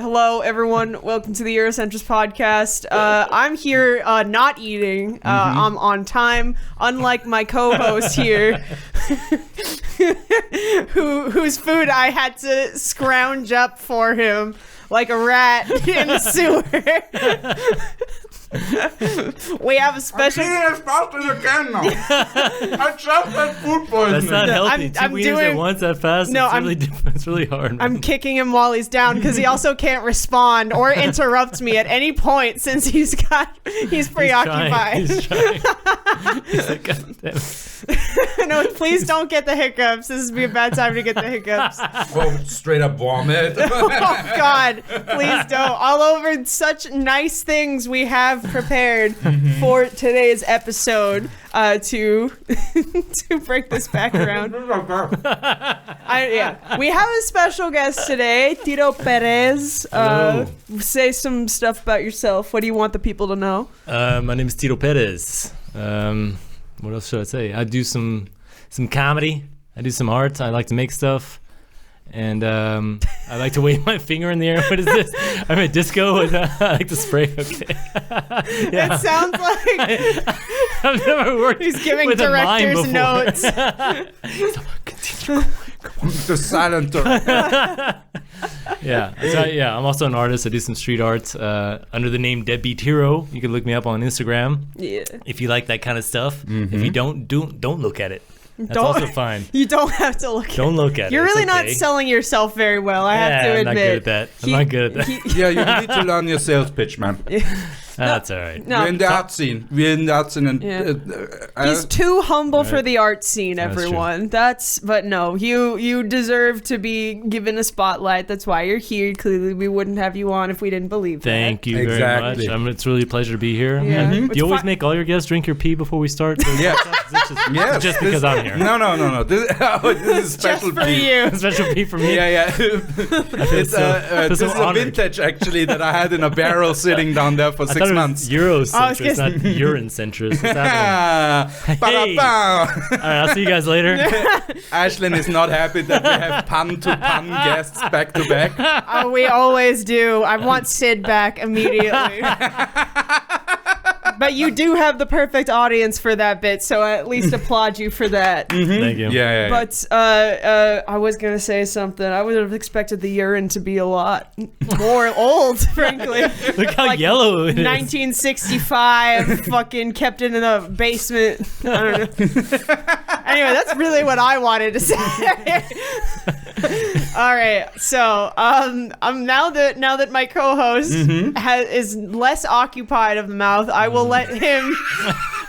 Hello, everyone. Welcome to the Eurocentrist podcast. I'm here not eating. I'm on time, unlike my co-host here, whose food I had to scrounge up for him like a rat in the sewer. We have a special. I'm eating as fast as I can now. I just had food poisoning. That's not healthy. Two wieners at once that fast. No, it's really hard. Man. I'm kicking him while he's down because he also can't respond or interrupt me at any point since he's preoccupied. He's trying. He's like, God damn it. No, please don't get the hiccups. This would be a bad time to get the hiccups. Oh, straight up vomit. Oh God, please don't. All over such nice things we have prepared for today's episode to break this back around. We have a special guest today, Tito Pérez. Say some stuff about yourself. What do you want the people to know? My name is Tito Pérez. What else should I say? I do some comedy. I do some art. I like to make stuff. And I like to wave my finger in the air. What is this? I'm at disco and I like to spray. Okay. Yeah. It sounds like I've never worked. He's giving with director's a mime notes. So, continue. Come on. The silent turn. I'm also an artist. I do some street art under the name Deadbeat Hero. You can look me up on Instagram. Yeah. If you like that kind of stuff. If you don't look at it. That's also fine. You don't have to look at it. Don't look at it. You're really not selling yourself very well, I have to admit. I'm not good at that. I'm not good at that. Yeah, you need to learn your sales pitch, man. That's all right. No. We're in the art scene. He's too humble for the art scene, everyone. But no, you deserve to be given a spotlight. That's why you're here. Clearly, we wouldn't have you on if we didn't believe that. Thank you very much. It's really a pleasure to be here. Yeah. Do you always make all your guests drink your pee before we start? Yes. Just because I'm here. No. This is special just for you. Special pee for me. Yeah. This is a vintage, actually, that I had in a barrel sitting down there for 6 months. Eurocentrist, not urine-centrist. Hey. All right, I'll see you guys later. Aislinn is not happy that we have pun-to-pun guests back-to-back. Oh, we always do. I want Sid back immediately. But you do have the perfect audience for that bit, so I at least applaud you for that. Thank you. Yeah. But I was going to say something. I would have expected the urine to be a lot more old, frankly. Look how yellow it is. 1965, fucking kept it in the basement. I don't know. Anyway, that's really what I wanted to say. All right, so now that my co-host is less occupied of the mouth, I will let him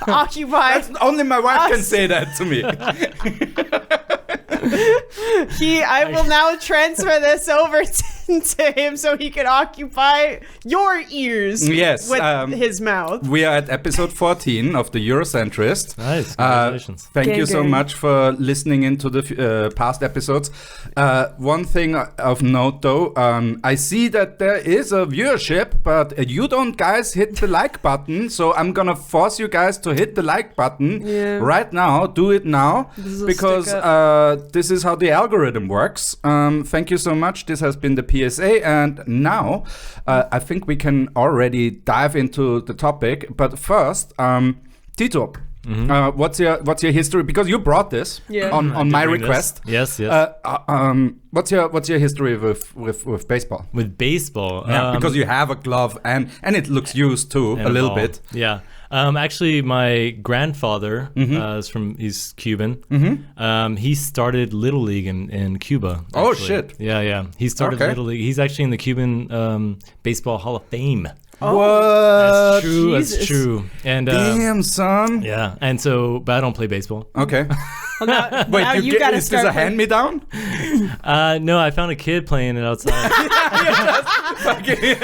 occupy. Only my wife can say that to me. I will now transfer this over to him so he can occupy your ears with his mouth. We are at episode 14 of the Eurocentrist. Nice, congratulations. Thank you so much for listening into the past episodes. One thing of note though, I see that there is a viewership, but you don't guys hit the like button, so I'm gonna force you guys to hit the like button right now. Do it now, because this is how the algorithm works. Thank you so much. This has been the PSA, and now I think we can already dive into the topic. But first, Tito, what's your history? Because you brought this on my request. Yes. What's your history with baseball? With baseball, because you have a glove and it looks used too a little bit. Yeah. Actually, my grandfather he's Cuban. He started Little League in Cuba. Actually. Oh shit! Yeah. He started Little League. He's actually in the Cuban Baseball Hall of Fame. Oh, what? That's true. And damn, son. Yeah, and so, but I don't play baseball. Okay. Well, wait, is this a hand-me-down? No, I found a kid playing it outside. Block the kid.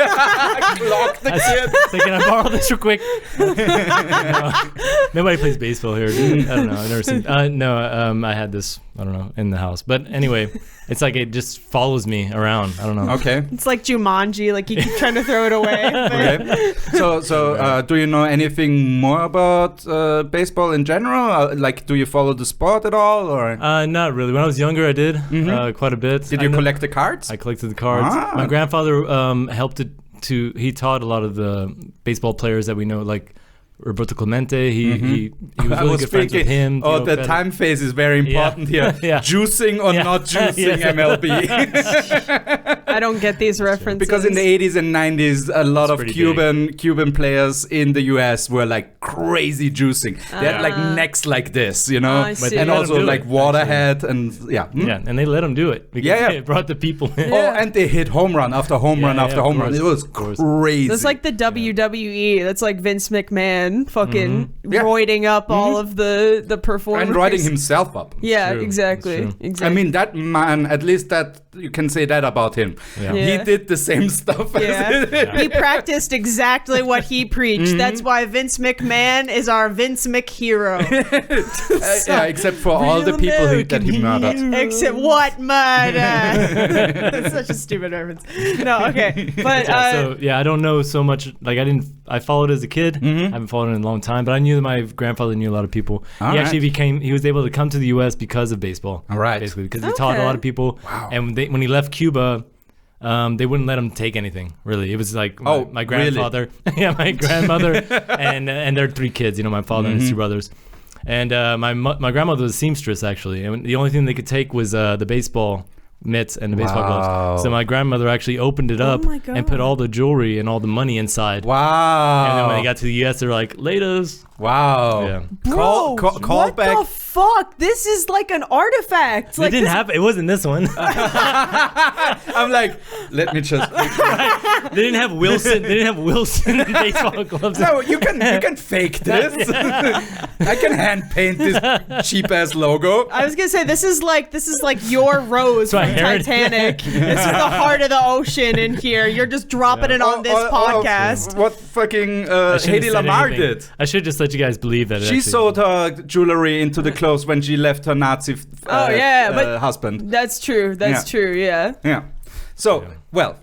Can I borrow this real quick? No, nobody plays baseball here. I don't know. I've never seen. I had this I don't know, in the house. But anyway, it's like it just follows me around. I don't know. Okay. It's like Jumanji, like you keep trying to throw it away. Okay. So do you know anything more about baseball in general? Like, do you follow the sport at all, or? Not really. When I was younger, I did quite a bit. Did you collect the cards? I collected the cards. My grandfather helped he taught a lot of the baseball players that we know, like Roberto Clemente. He was really good friends with him. Oh, the time phase is very important here. Juicing or not juicing MLB. I don't get these references. Because in the 80s and 90s, a lot of Cuban players in the US were like crazy juicing. They had like necks like this, you know, and also like waterhead and and they let them do it because it brought the people in. Oh, and they hit home run after home run after home run. It was crazy. That's like the WWE. That's like Vince McMahon fucking roiding up all of the performers. And roiding himself up. Yeah, exactly. I mean, that man, at least that you can say that about him. Yeah. He did the same stuff He practiced exactly what he preached. That's why Vince McMahon is our Vince McHero. Except for all the people that he murdered. Except what murder? That's such a stupid reference. No, okay. But I don't know so much. Like I followed as a kid. I haven't followed in a long time, but I knew that my grandfather knew a lot of people. He was able to come to the US because of baseball. All right. Basically, because he taught a lot of people. Wow. And when he left Cuba, they wouldn't let him take anything, really. It was like my grandfather, my grandmother, and their 3 kids, my father and his 2 brothers. And my grandmother was a seamstress, actually. And the only thing they could take was the baseball mitts and the baseball gloves. So my grandmother actually opened it up and put all the jewelry and all the money inside. Wow. And then when they got to the US, they were like, laters. Wow. Yeah. Bro, call what back. the fuck? This is like an artifact. They didn't have it. Wasn't this one. I'm like, let me just. They didn't have Wilson. They didn't have Wilson baseball gloves. No, you can fake this. I can hand paint this cheap ass logo. I was gonna say this is like your Rose from Titanic. This is the heart of the ocean in here. You're just dropping it on this podcast. What fucking Hedy Lamarr did. I should just let you guys believe that. She sewed her jewelry into the clothes when she left her Nazi husband. That's true. That's true. Yeah. Yeah. So, well,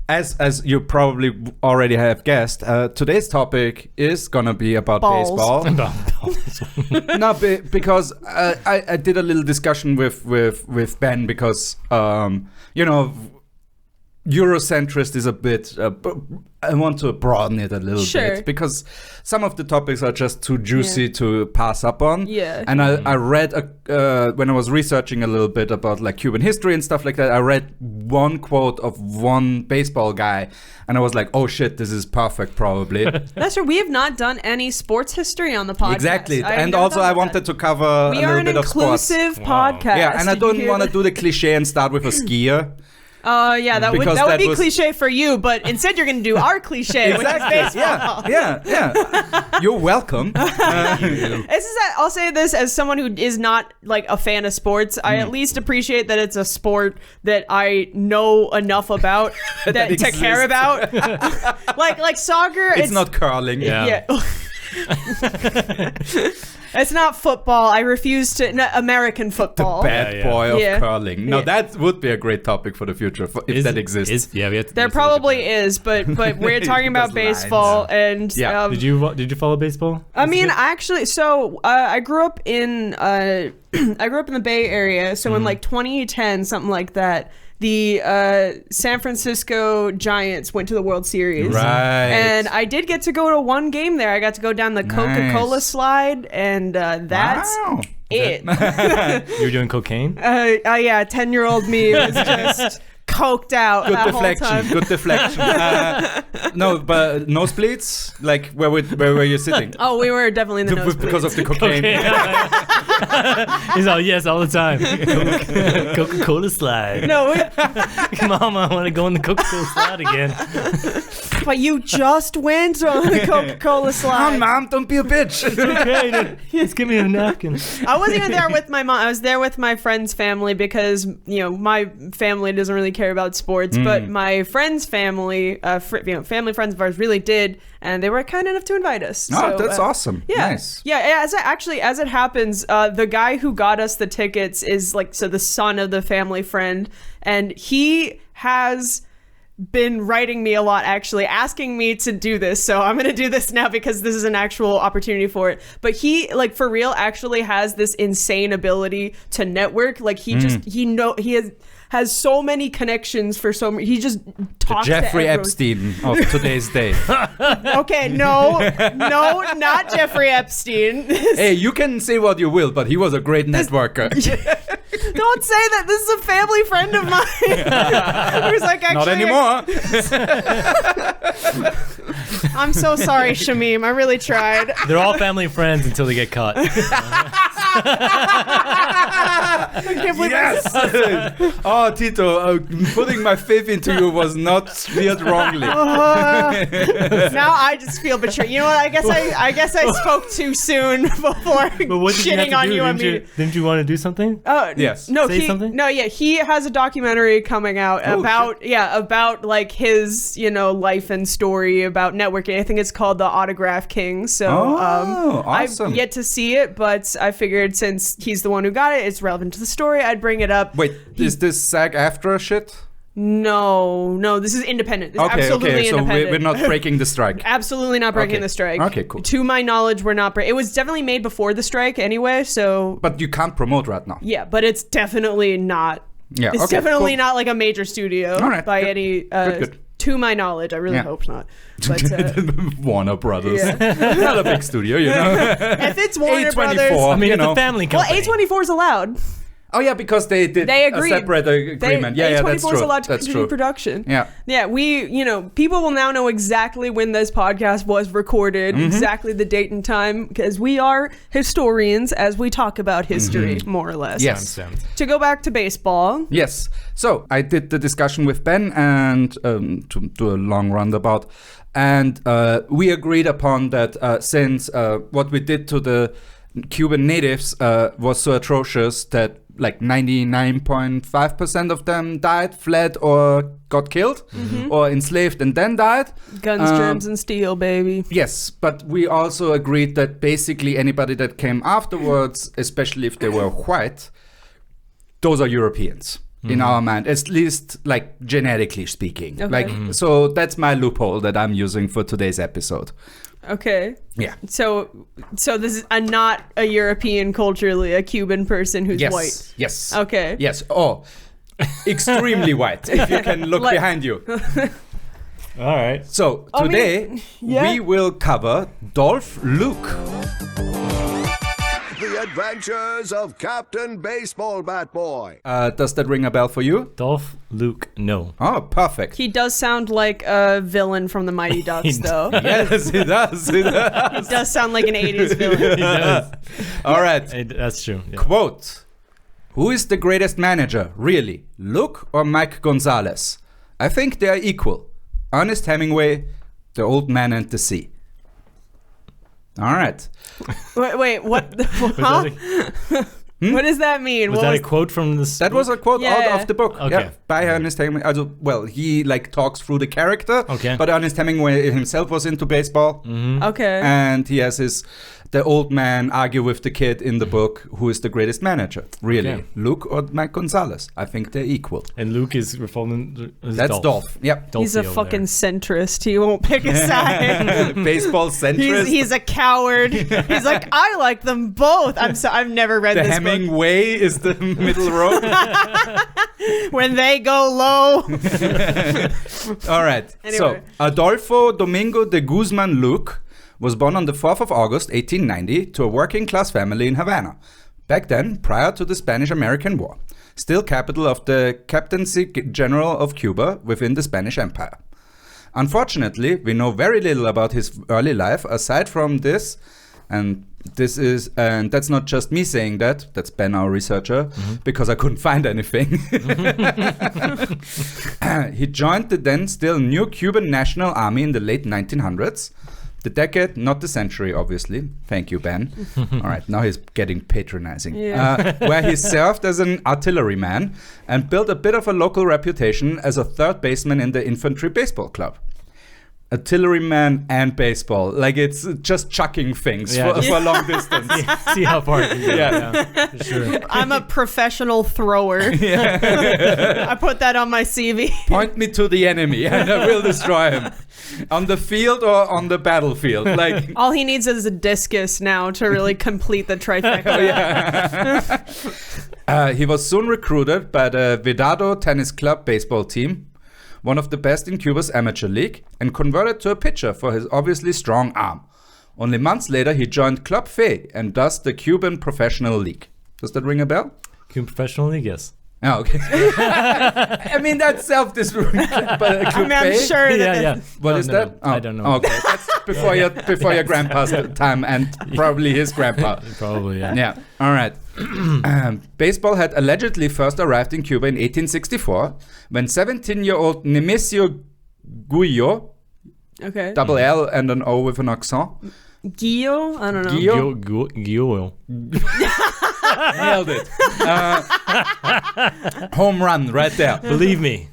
as you probably already have guessed, today's topic is gonna be about baseball. No, because I did a little discussion with Ben because Eurocentrist is a bit. I want to broaden it a little bit because some of the topics are just too juicy to pass up on. Yeah. And I read when I was researching a little bit about like Cuban history and stuff like that. I read one quote of one baseball guy, and I was like, "Oh shit, this is perfect." Probably. That's true. We have not done any sports history on the podcast. Exactly, and also I wanted to cover a little bit of sports. We are an inclusive podcast. Yeah, and I don't want to do the cliche and start with a skier. That would be cliche for you, but instead you're going to do our cliche, which is baseball. Yeah. You're welcome. I'll say this as someone who is not like a fan of sports. I at least appreciate that it's a sport that I know enough about to care about. like soccer. It's not curling. Yeah. It's not football. I refuse to. No, American football. The bad boy of curling. No, that would be a great topic for the future if that exists. There probably is, but we're talking about baseball and. Did you follow baseball? I mean, actually, so I grew up in the Bay Area. So in like 2010, something like that. The San Francisco Giants went to the World Series. Right. And I did get to go to one game there. I got to go down the Coca-Cola slide, and that's it. You were doing cocaine? Yeah, 10-year-old me was just coked out Good deflection. No, but nosebleeds? Like, where were you sitting? Oh, we were definitely in the nosebleeds. Because of the cocaine. He's all, yes, all the time. Coca-Cola slide. No. Mama, I want to go on the Coca-Cola slide again. But you just went on the Coca-Cola slide. Come on, Mom, don't be a bitch. It's okay. Just give me a napkin. I wasn't even there with my mom. I was there with my friend's family because, my family doesn't really care care about sports, but my friend's family, family friends of ours really did, and they were kind enough to invite us. Oh, that's awesome. Yeah. Nice. Yeah, as it happens, the guy who got us the tickets is the son of the family friend, and he has been writing me a lot, actually asking me to do this, so I'm gonna do this now because this is an actual opportunity for it. But he for real actually has this insane ability to network. He has so many connections for so many. He just talks Jeffrey to Epstein of today's day. Okay, no, not Jeffrey Epstein. Hey, you can say what you will, but he was a great networker. Don't say that. This is a family friend of mine. Who's like, actually, Not anymore. I'm so sorry, Shamim. I really tried. They're all family friends until they get caught. I can't believe Yes. Oh, Tito, putting my faith into you was not steered wrongly. now I just feel betrayed. You know what? I guess I spoke too soon before shitting on you. Didn't you want to do something? Oh yes. No, Say something? No, yeah, he has a documentary coming out about his life and story about networking. I think it's called The Autograph King. So awesome. I've yet to see it, but I figured since he's the one who got it, it's relevant to the story. I'd bring it up. Wait, is this SAG-AFTRA shit? No, this is independent. This is absolutely so independent. we're not breaking the strike. Absolutely not breaking the strike. Okay, cool. To my knowledge, we're not. It was definitely made before the strike anyway, so. But you can't promote right now. Yeah, but it's definitely not. Yeah, it's definitely not like a major studio by any. Good. To my knowledge, I really hope not. But, Warner Brothers, yeah. not a big studio, you know. If it's Warner A24, Brothers, I mean, it's know. a family company. Well, A24 is allowed. Oh yeah, because they did They agreed. a separate agreement. Yeah, that's A24 is true. allowed to That's continue true. production. Yeah. Yeah, people will now know exactly when this podcast was recorded, exactly the date and time, because we are historians as we talk about history, more or less. Yes. To go back to baseball. Yes. So I did the discussion with Ben and to do a long roundabout, and we agreed upon that since what we did to the Cuban natives was so atrocious that like 99.5% of them died, fled, or got killed, or enslaved and then died. Guns, germs, and steel, baby. Yes, but we also agreed that basically anybody that came afterwards, especially if they were white, those are Europeans. In our mind, at least like genetically speaking. Okay. So that's my loophole that I'm using for today's episode. Okay. Yeah. So this is not a European culturally, a Cuban person who's white. Yes. Okay. Yes. Oh, extremely white. If you can look behind you. All right. So today we will cover Adolfo Luque. The Adventures of Captain Baseball Bat Boy. Does that ring a bell for you? Adolfo Luque, no. Oh, perfect. He does sound like a villain from the Mighty Ducks, though. Yes, he does. He does. He does sound like an 80s villain. He does. All right. That's true. Yeah. Quote, who is the greatest manager, really, Luque or Mike Gonzalez? I think they are equal. Ernest Hemingway, The Old Man and the Sea. All right. Wait, what? Huh? What does that mean? Was that a quote from this? That was a quote out of the book. Okay. Yeah, by Ernest Hemingway. Well, he like talks through the character. Okay. But Ernest Hemingway himself was into baseball. Okay. And he has the old man argue with the kid in the book who is the greatest manager. Really, Okay. Luque or Mike Gonzalez? I think they're equal. And Luke is referring. That's Dolph. Yep. He's a fucking centrist. He won't pick a side. Baseball centrist. He's a coward. He's like, I like them both. I've never read the this book. Hemingway is the middle road. When they go low. All right. Anyway. So Adolfo Domingo de Guzman Luque was born on the 4th of August, 1890, to a working-class family in Havana. Back then, prior to the Spanish-American War, still capital of the Captaincy General of Cuba within the Spanish Empire. Unfortunately, we know very little about his early life aside from this, and that's not just me saying that. That's Ben, our researcher, because I couldn't find anything. He joined the then still new Cuban National Army in the late 1900s. The decade, not the century, obviously. Thank you, Ben. All right, now he's getting patronizing. Where he served as an artilleryman and built a bit of a local reputation as a third baseman in the infantry baseball club. Artilleryman and baseball. Like, it's just chucking things for long distance. See how far it can go. Yeah, for sure. I'm a professional thrower. I put that on my CV. Point me to the enemy and I will destroy him. On the field or on the battlefield. Like, all he needs is a discus now to really complete the trifecta. He was soon recruited by the Vedado Tennis Club baseball team, one of the best in Cuba's amateur league, and converted to a pitcher for his obviously strong arm. Only months later, he joined Club Fe and thus the Cuban Professional League. Does that ring a bell? Cuban Professional League, yes. Oh, okay. I mean, that's self-description, but Club I'm Fe? sure that Yeah. What is that? I don't know. Okay, that's before your grandpa's time and probably his grandpa. Probably, yeah. Yeah. All right. Baseball had allegedly first arrived in Cuba in 1864 when 17-year-old Nemesio Guyot, Okay. double L and an O with an accent. Gio? I don't know. Gio? Nailed it. Home run right there. Believe me.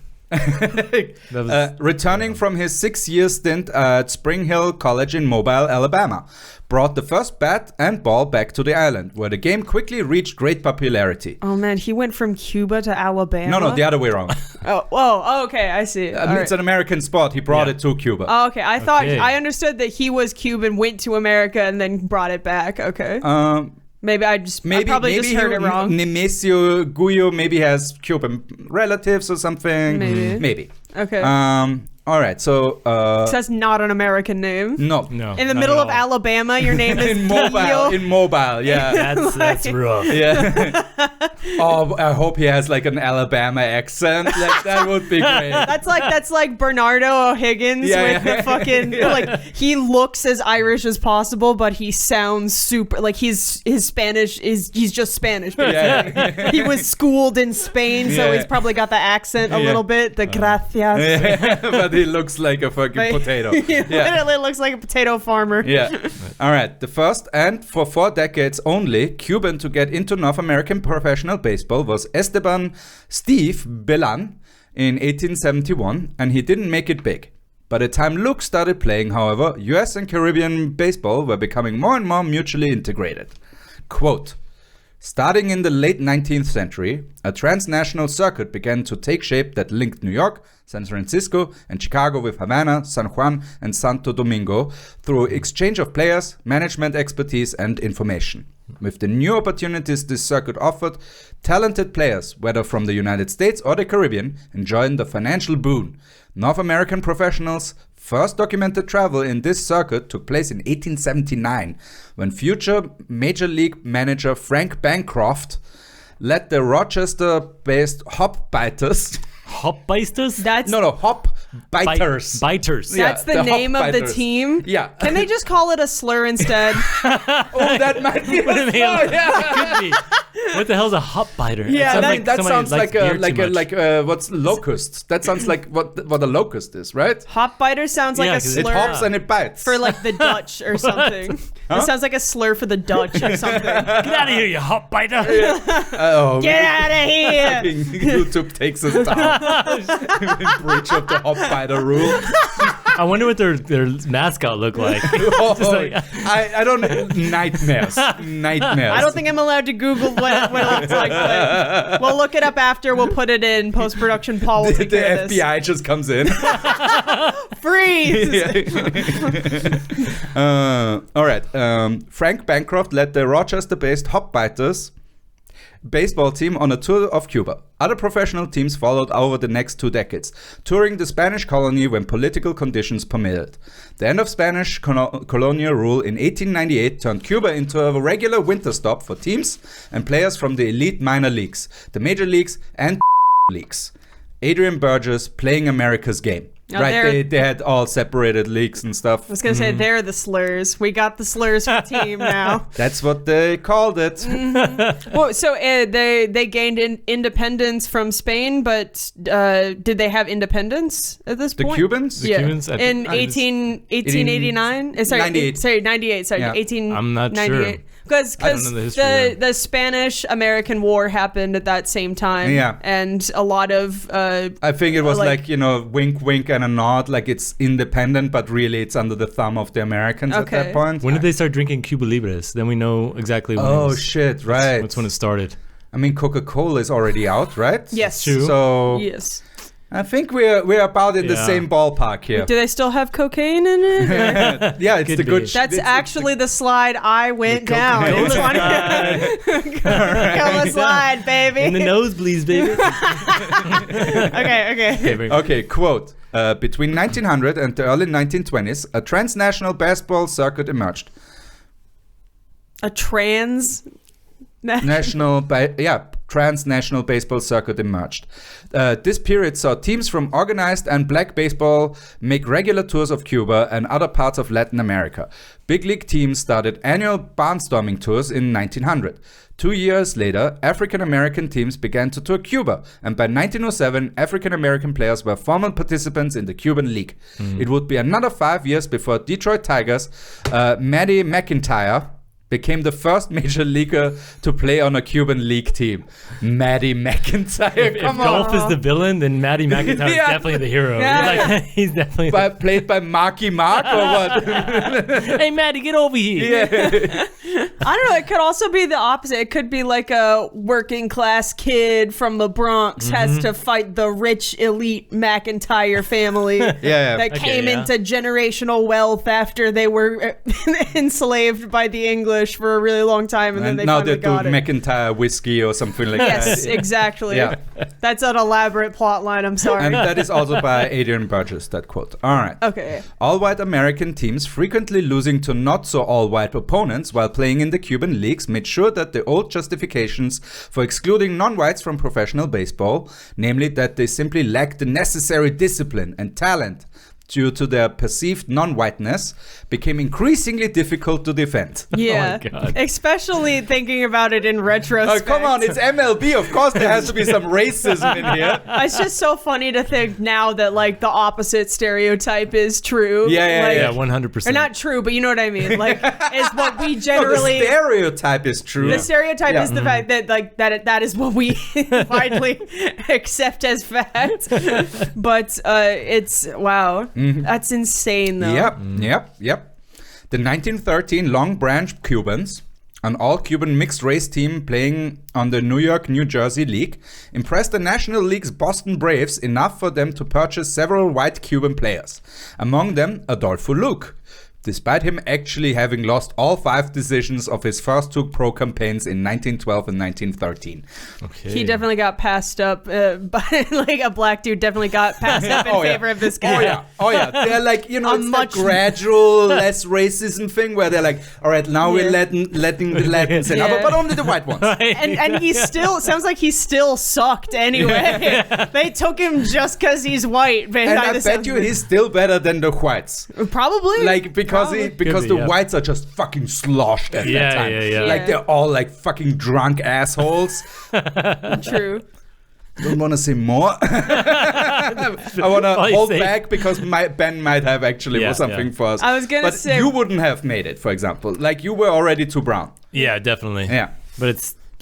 Returning from his 6-year stint at Spring Hill College in Mobile, Alabama, brought the first bat and ball back to the island, where the game quickly reached great popularity. Oh man, he went from Cuba to Alabama? No, the other way around. Oh, okay, I see. It's an American sport. He brought it to Cuba. Oh, okay, I thought I understood that he was Cuban, went to America, and then brought it back. Okay. Maybe I probably just heard it wrong. Nemesio Guyot maybe has Cuban relatives or something. Maybe. Okay. All right, so that's not an American name. No. In the middle of Alabama, your name is in mobile, yeah. That's rough. Yeah. Oh, I hope he has like an Alabama accent. Like, that would be great. That's like Bernardo O'Higgins with the fucking like he looks as Irish as possible, but he sounds super like his Spanish he's just Spanish. Basically. He was schooled in Spain, so he's probably got the accent a little bit. The gracias. But he looks like a fucking potato. He literally looks like a potato farmer. Yeah. All right. The first and for 4 decades only Cuban to get into North American professional baseball was Esteban Steve Belan in 1871, and he didn't make it big. By the time Luke started playing, however, US and Caribbean baseball were becoming more and more mutually integrated. Quote, starting in the late 19th century, a transnational circuit began to take shape that linked New York, San Francisco, and Chicago with Havana, San Juan, and Santo Domingo through exchange of players, management expertise, and information. With the new opportunities this circuit offered, talented players, whether from the United States or the Caribbean, enjoyed the financial boon. North American professionals' first documented travel in this circuit took place in 1879, when future Major League manager Frank Bancroft led the Rochester-based Hop Biters. Hop Biters? Hop Biters. Biters. That's the name of the team? Yeah. Can they just call it a slur instead? That might be a slur, yeah. Could be. What the hell's a hop biter? Yeah, that sounds like what's locust? That sounds like what a locust is, right? Hop biter sounds like a slur. It hops and it bites. For like the Dutch or something. It sounds like a slur for the Dutch or something. Get out of here, you hop biter! Get out of here! YouTube takes us down. In breach of the hop biter rule. I wonder what their mascot looked like. I don't nightmares. I don't think I'm allowed to Google what it looks like, but we'll look it up after. We'll put it in post-production. Paul will take care of this. The FBI just comes in. Freeze! All right. Frank Bancroft led the Rochester-based Hop Biters baseball team on a tour of Cuba. Other professional teams followed over the next 2 decades, touring the Spanish colony when political conditions permitted. The end of Spanish colonial rule in 1898 turned Cuba into a regular winter stop for teams and players from the elite minor leagues, the major leagues, and leagues. Adrian Burgess playing America's game. No, right, they had all separated leagues and stuff. I was going to say, they're the slurs. We got the slurs for team now. That's what they called it. Well, so they gained independence from Spain, but did they have independence at this The point? Cubans? The Cubans? In 1889? Sorry, 98. Sorry, 98. Sorry, Yeah. 1898. I'm not sure. Because I don't know the history there. the Spanish-American War happened at that same time. Yeah. And a lot of... I think it was like, wink, wink, and a nod. Like it's independent, but really it's under the thumb of the Americans at that point. When did they start drinking Cuba Libres? Then we know exactly when Oh, shit, right. that's when it started. I mean, Coca-Cola is already out, right? Yes. True. So Yes. I think we're about in the Yeah. same ballpark here. Do they still have cocaine in it? Or- Yeah, it's Could the good. be. That's it's actually the slide I went down. cocaine It's funny. Come a slide, baby. In the nosebleeds, baby. Okay. Okay, quote. Between 1900 and the early 1920s, a transnational baseball circuit emerged. A Transnational baseball circuit emerged. This period saw teams from organized and black baseball make regular tours of Cuba and other parts of Latin America. Big league teams started annual barnstorming tours in 1900. 2 years later, African American teams began to tour Cuba, and by 1907, African American players were formal participants in the Cuban League. It would be another 5 years before Detroit Tigers, Maddie McIntyre, became the first major leaguer to play on a Cuban league team. Maddie McIntyre, If Golf is the villain, then Maddie McIntyre is Yeah. definitely the hero. Yeah. He's definitely. Played by Marky Mark or what? Hey, Maddie, get over here. I don't know. It could also be the opposite. It could be like a working class kid from the Bronx has to fight the rich elite McIntyre family that Okay, came yeah. into generational wealth after they were enslaved by the English for a really long time, and then And they now finally they do got it. McIntyre whiskey or something like Yes, that. exactly. Yeah. That's an elaborate plot line. I'm sorry. And that is also by Adrian Burgess, that quote. All right. Okay. All-white American teams frequently losing to not-so-all-white opponents while playing in the Cuban leagues made sure that the old justifications for excluding non-whites from professional baseball, namely that they simply lacked the necessary discipline and talent due to their perceived non-whiteness, became increasingly difficult to defend. Yeah. Oh my God. Especially thinking about it in retrospect. Oh, come on, it's MLB. Of course there has to be some racism in here. It's just so funny to think now that like the opposite stereotype is true. Yeah, Like, Yeah, 100%. Or not true, but you know what I mean. Like, is what we No, generally. the stereotype is true. The stereotype is the fact that like that is what we widely accept as fact. But it's wow, that's insane though. Yep. The 1913 Long Branch Cubans, an all-Cuban mixed-race team playing on the New York-New Jersey League, impressed the National League's Boston Braves enough for them to purchase several white Cuban players, among them Adolfo Luque, despite him actually having lost all 5 decisions of his first 2 pro campaigns in 1912 and 1913. Okay. He definitely got passed up by like a black dude. Definitely got passed up in favor of this guy. Oh yeah. They're like, A it's much- that gradual less racism thing where they're like, all right, now we're letting the Latins in, Yeah. but only the white ones. And he still sounds like he still sucked anyway. They took him just because he's white. And I bet you he's still better than the whites. probably Like because Could because be, the yeah. whites are just fucking sloshed at Yeah, that time. yeah. Like Yeah. they're all like fucking drunk assholes. true. Don't want to say more. I want to All you hold say. back because Ben might have actually Yeah, something yeah. for us. I was gonna but say- you wouldn't have made it, for example. Like you were already too brown. Yeah, definitely. Yeah. But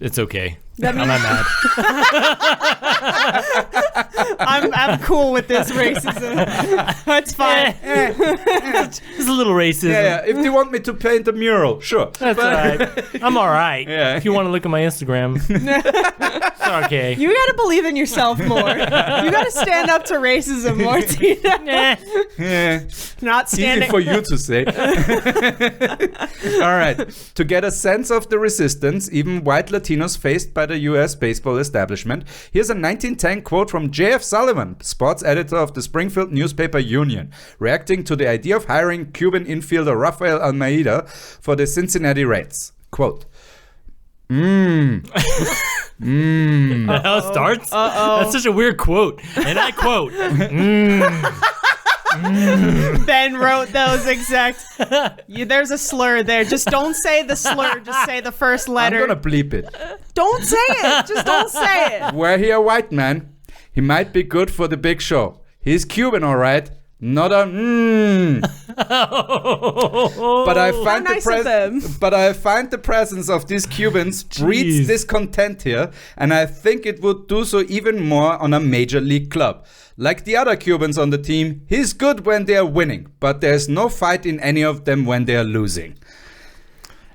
it's okay. That I'm not mad. I'm cool with this racism. That's fine. There's a little racism. Yeah. If they want me to paint a mural, sure. That's all right. I'm all right. Yeah. If you want to look at my Instagram, it's okay. You gotta believe in yourself more. You gotta stand up to racism more, Tina. Eh. Yeah. Not Easy standing. for you to say. All right. To get a sense of the resistance even white Latinos faced by the U.S. baseball establishment, here's a 1910 quote from J.F. Sullivan, sports editor of the Springfield newspaper Union, reacting to the idea of hiring Cuban infielder Rafael Almeida for the Cincinnati Reds. Quote, That's how it starts? That's such a weird quote. And I quote, Ben wrote those exact. There's a slur there. Just don't say the slur. Just say the first letter. I'm gonna bleep it. Don't say it. Just don't say it. Were he a white man, he might be good for the big show. He's Cuban, all right. Not a But I find nice of them. But I find the presence of these Cubans breeds discontent here, and I think it would do so even more on a major league club. Like the other Cubans on the team, he's good when they are winning, but there's no fight in any of them when they are losing.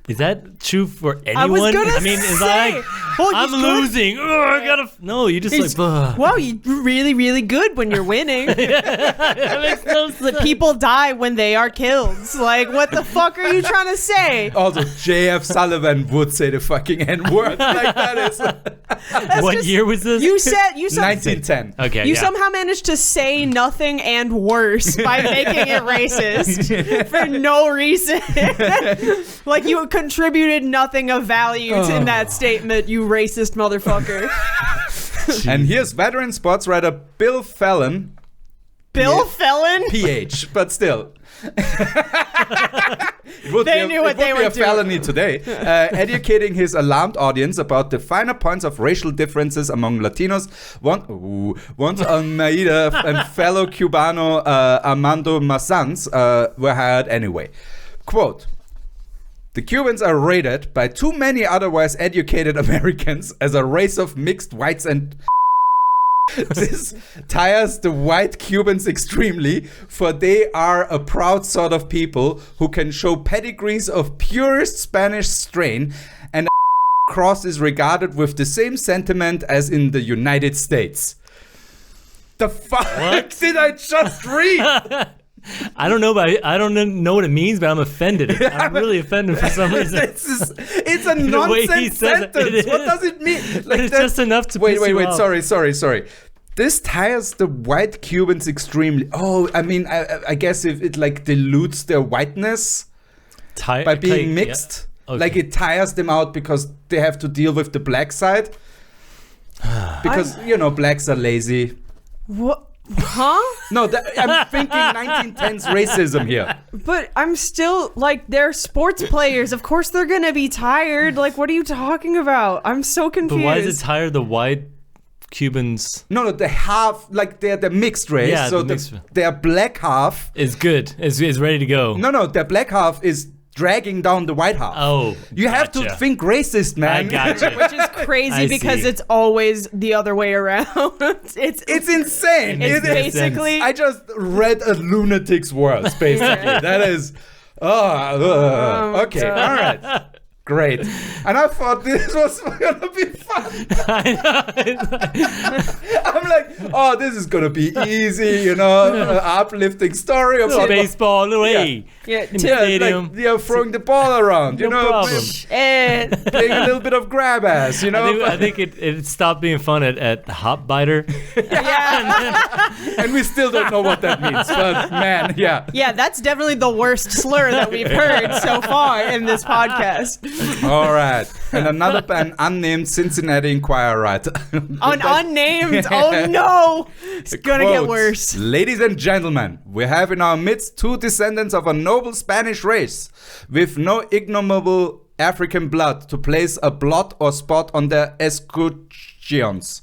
Is that true for anyone? I was gonna is say, like, well, I'm losing. Ugh, I gotta. No, you just like. Ugh. Wow, you're really, really good when you're winning. That makes no sense. People die when they are killed. Like, what the fuck are you trying to say? Also, J.F. Sullivan would say the fucking N-word like that is. What year was this? You said 1910. Okay. You somehow managed to say nothing and worse by making it racist for no reason. Like you contributed nothing of value in that statement, you racist motherfucker. And here's veteran sports writer Bill Fallon. Bill Fallon? PH, but still. They knew what they were doing. It would be a felony today. Educating his alarmed audience about the finer points of racial differences among Latinos. Once Almeida and fellow Cubano Armando Massans were hired anyway. Quote, the Cubans are rated by too many otherwise educated Americans as a race of mixed whites and this tires the white Cubans extremely, for they are a proud sort of people who can show pedigrees of purest Spanish strain, and cross is regarded with the same sentiment as in the United States. The fuck did I just read? I don't know, but I don't know what it means, but I'm offended. I'm really offended for some reason. It's a nonsense sentence. What does it mean? Like it's just enough to piss you off. Sorry. This tires the white Cubans extremely. Oh, I mean, I guess if it like dilutes their whiteness by being mixed. Yeah. Okay. Like it tires them out because they have to deal with the black side. Because, blacks are lazy. What? Huh? No, I'm thinking 1910s racism here. But I'm still, like, they're sports players. Of course they're gonna be tired. Like, what are you talking about? I'm so confused. But why does it tire the white Cubans? No, they have, like, they're the mixed race. Yeah, so their black half is good. Is ready to go. No, their black half is dragging down the white half. Oh, you have to think racist, man. I gotcha. Which is crazy because it's always the other way around. It's insane. It's basically. I just read a lunatic's words, basically. That is. Okay, all right. Great. And I thought this was gonna be fun. I'm like, oh, this is gonna be easy, uplifting story about baseball away. Yeah, stadium. Like, you're throwing the ball around, no problem. Playing a little bit of grab ass, I think it stopped being fun at Hop Biter. And we still don't know what that means, but man, yeah. Yeah, that's definitely the worst slur that we've heard so far in this podcast. All right. And an unnamed Cincinnati Enquirer writer. Unnamed? Oh no! It's gonna get worse. Ladies and gentlemen, we have in our midst two descendants of a noble Spanish race with no ignoble African blood to place a blot or spot on their escutcheons.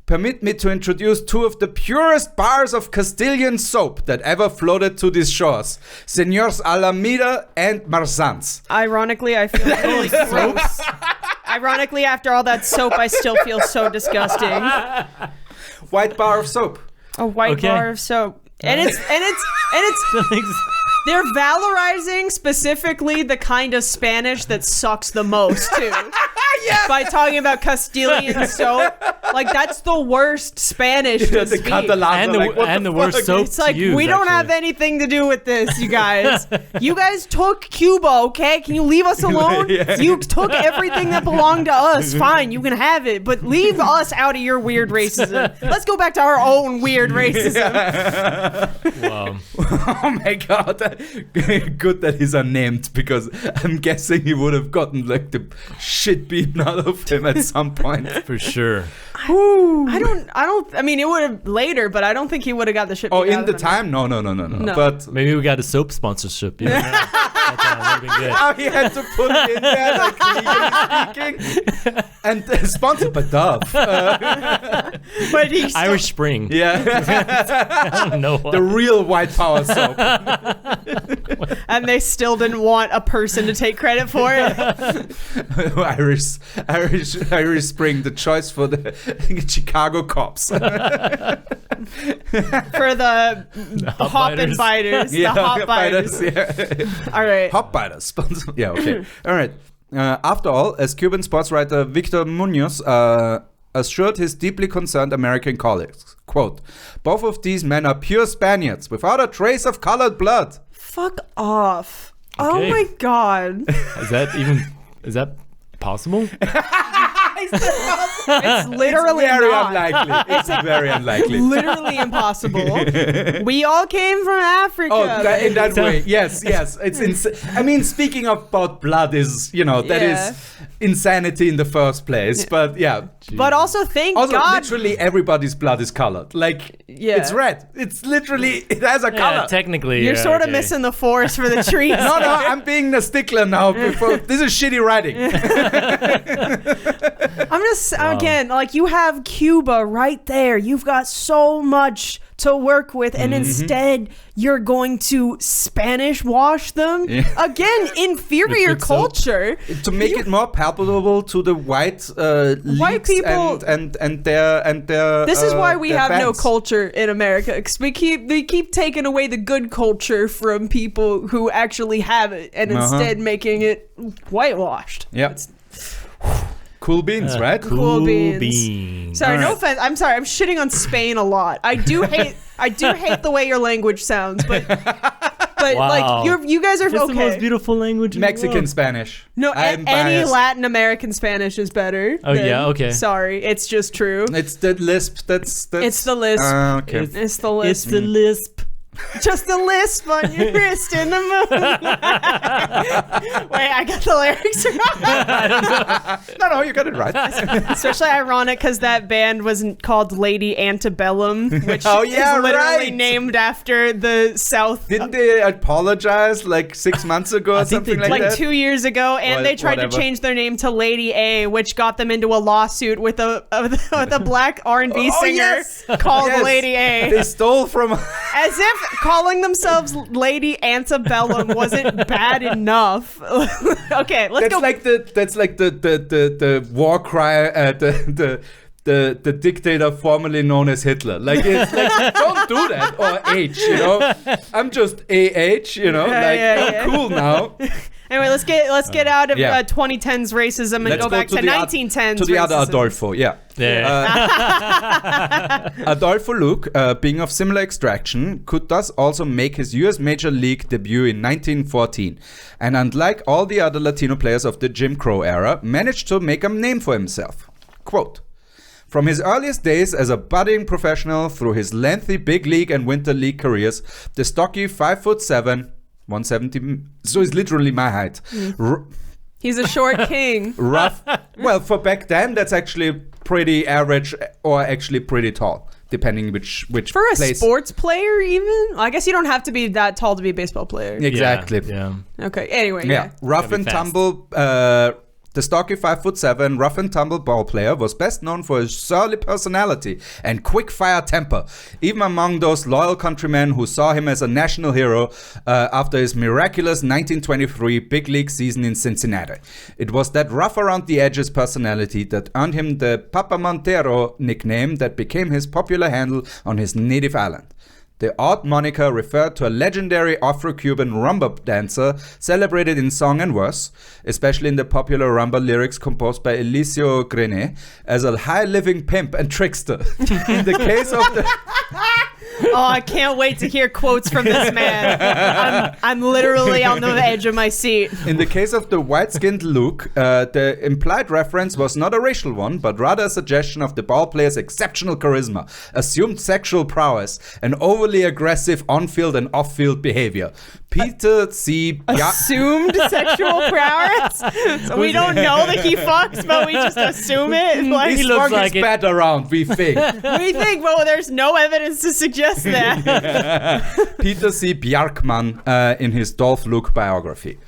Permit me to introduce two of the purest bars of Castilian soap that ever floated to these shores, Senors Alameda and Marsans. Ironically, I feel really gross. Ironically, after all that soap, I still feel so disgusting. White bar of soap. A white bar of soap. And it's they're valorizing specifically the kind of Spanish that sucks the most too. Yeah. By talking about Castilian soap. Like that's the worst Spanish to speak. And the worst soap. It's like use, we don't have anything to do with this, you guys. You guys took Cuba, okay? Can you leave us alone? You took everything that belonged to us. Fine, you can have it, but leave us out of your weird racism. Let's go back to our own weird racism. Wow. Oh my god. Good that he's unnamed, because I'm guessing he would have gotten like the shit beat beaten out of him at some point. For sure. I mean, it would have later, but I don't think he would have got the shit. Oh, beat out in of the him. time? No. But Maybe we got a soap sponsorship. You know? That would have been good. now he had to put it in there, like legally speaking. And sponsored by Dove. But he still, Irish Spring. Yeah. I don't know. The real white power soap. and they still didn't want a person to take credit for it. Irish Spring, the choice for the Chicago cops. For the hop and biters. The hop biters. Yeah. All right. Hop biters. Sponsor. Yeah, okay. All right. After all, as Cuban sports writer Victor Munoz assured his deeply concerned American colleagues, quote, both of these men are pure Spaniards without a trace of colored blood. Fuck off. Oh Okay. my god. Is that possible? It's literally Very not. unlikely. It's very unlikely. Literally impossible. We all came from Africa. Oh, in that So- way, yes. It's I mean, speaking about blood is, that is insanity in the first place. But yeah, But also, thank also God. literally everybody's blood is colored. Like, it's red. It's literally, it has a color. Yeah, technically. You're yeah, sort of okay. missing the forest for the trees. No, I'm being a stickler now. This is shitty writing. I'm just, again, like, you have Cuba right there. You've got so much to work with, and instead you're going to Spanish wash them. Again, inferior Liquid soap. culture. To make it more palpable to the white leaks people- and their This is why we their have no fans. culture in America, 'cause they keep taking away the good culture from people who actually have it, and instead making it whitewashed. Yeah. Cool beans, right? Cool beans. Sorry, no offense. I'm sorry. I'm shitting on Spain a lot. I do hate the way your language sounds, but Wow. like you guys are It's the most okay. beautiful language in the Mexican world. Spanish. No, I'm any biased. Latin American Spanish is better. Oh, yeah, okay. Sorry, it's just true. It's the lisp. That's It's the lisp. Okay. It's the lisp. It's the lisp. Just the lisp on your wrist in the moon. Wait, I got the lyrics wrong. No, you got it right. Especially ironic because that band was called Lady Antebellum, which Oh, yeah, is literally right. named after the South. Didn't they apologize like 6 months ago or I think they something like Like that? 2 years ago, and Well, they tried whatever. to change their name to Lady A, which got them into a lawsuit with a black R&B Oh, singer yes. called Yes. Lady A. They stole from. As if calling themselves Lady Antebellum wasn't bad enough. Okay, let's That's go. like the war cry. The dictator formerly known as Hitler. Like, it's like, don't do that. Or H, I'm just AH, Yeah. cool now. Anyway, let's get out of Yeah. 2010s racism and Let's go back to the 1910s to the other racism. Adolfo, yeah. Adolfo Luque, being of similar extraction, could thus also make his US Major League debut in 1914, and unlike all the other Latino players of the Jim Crow era, managed to make a name for himself. Quote, from his earliest days as a budding professional through his lengthy big league and winter league careers, the stocky 5'7", 170, so he's literally my height. He's a short king. Rough. Well, for back then, that's actually pretty average or actually pretty tall, depending which For a place. sports player, even? I guess you don't have to be that tall to be a baseball player. Exactly. Yeah. Okay, anyway, Yeah. Rough Gotta be and fast. tumble. The stocky 5'7", rough and tumble ball player was best known for his surly personality and quick-fire temper, even among those loyal countrymen who saw him as a national hero after his miraculous 1923 big league season in Cincinnati. It was that rough-around-the-edges personality that earned him the Papa Montero nickname that became his popular handle on his native island. The odd moniker referred to a legendary Afro-Cuban rumba dancer celebrated in song and verse, especially in the popular rumba lyrics composed by Eliseo Grenet, as a high-living pimp and trickster. In the case of the... Oh, I can't wait to hear quotes from this man. I'm literally on the edge of my seat. In the case of the white-skinned Luke, the implied reference was not a racial one, but rather a suggestion of the ball player's exceptional charisma, assumed sexual prowess, and overly aggressive on-field and off-field behavior. Peter C. Assumed sexual prowess. So we don't know that he fucks, but we just assume it. Like, He looks swung like his it. bat around, we think. we think, well, there's no evidence to suggest that. Peter C. Bjarkman in his Adolfo Luque biography.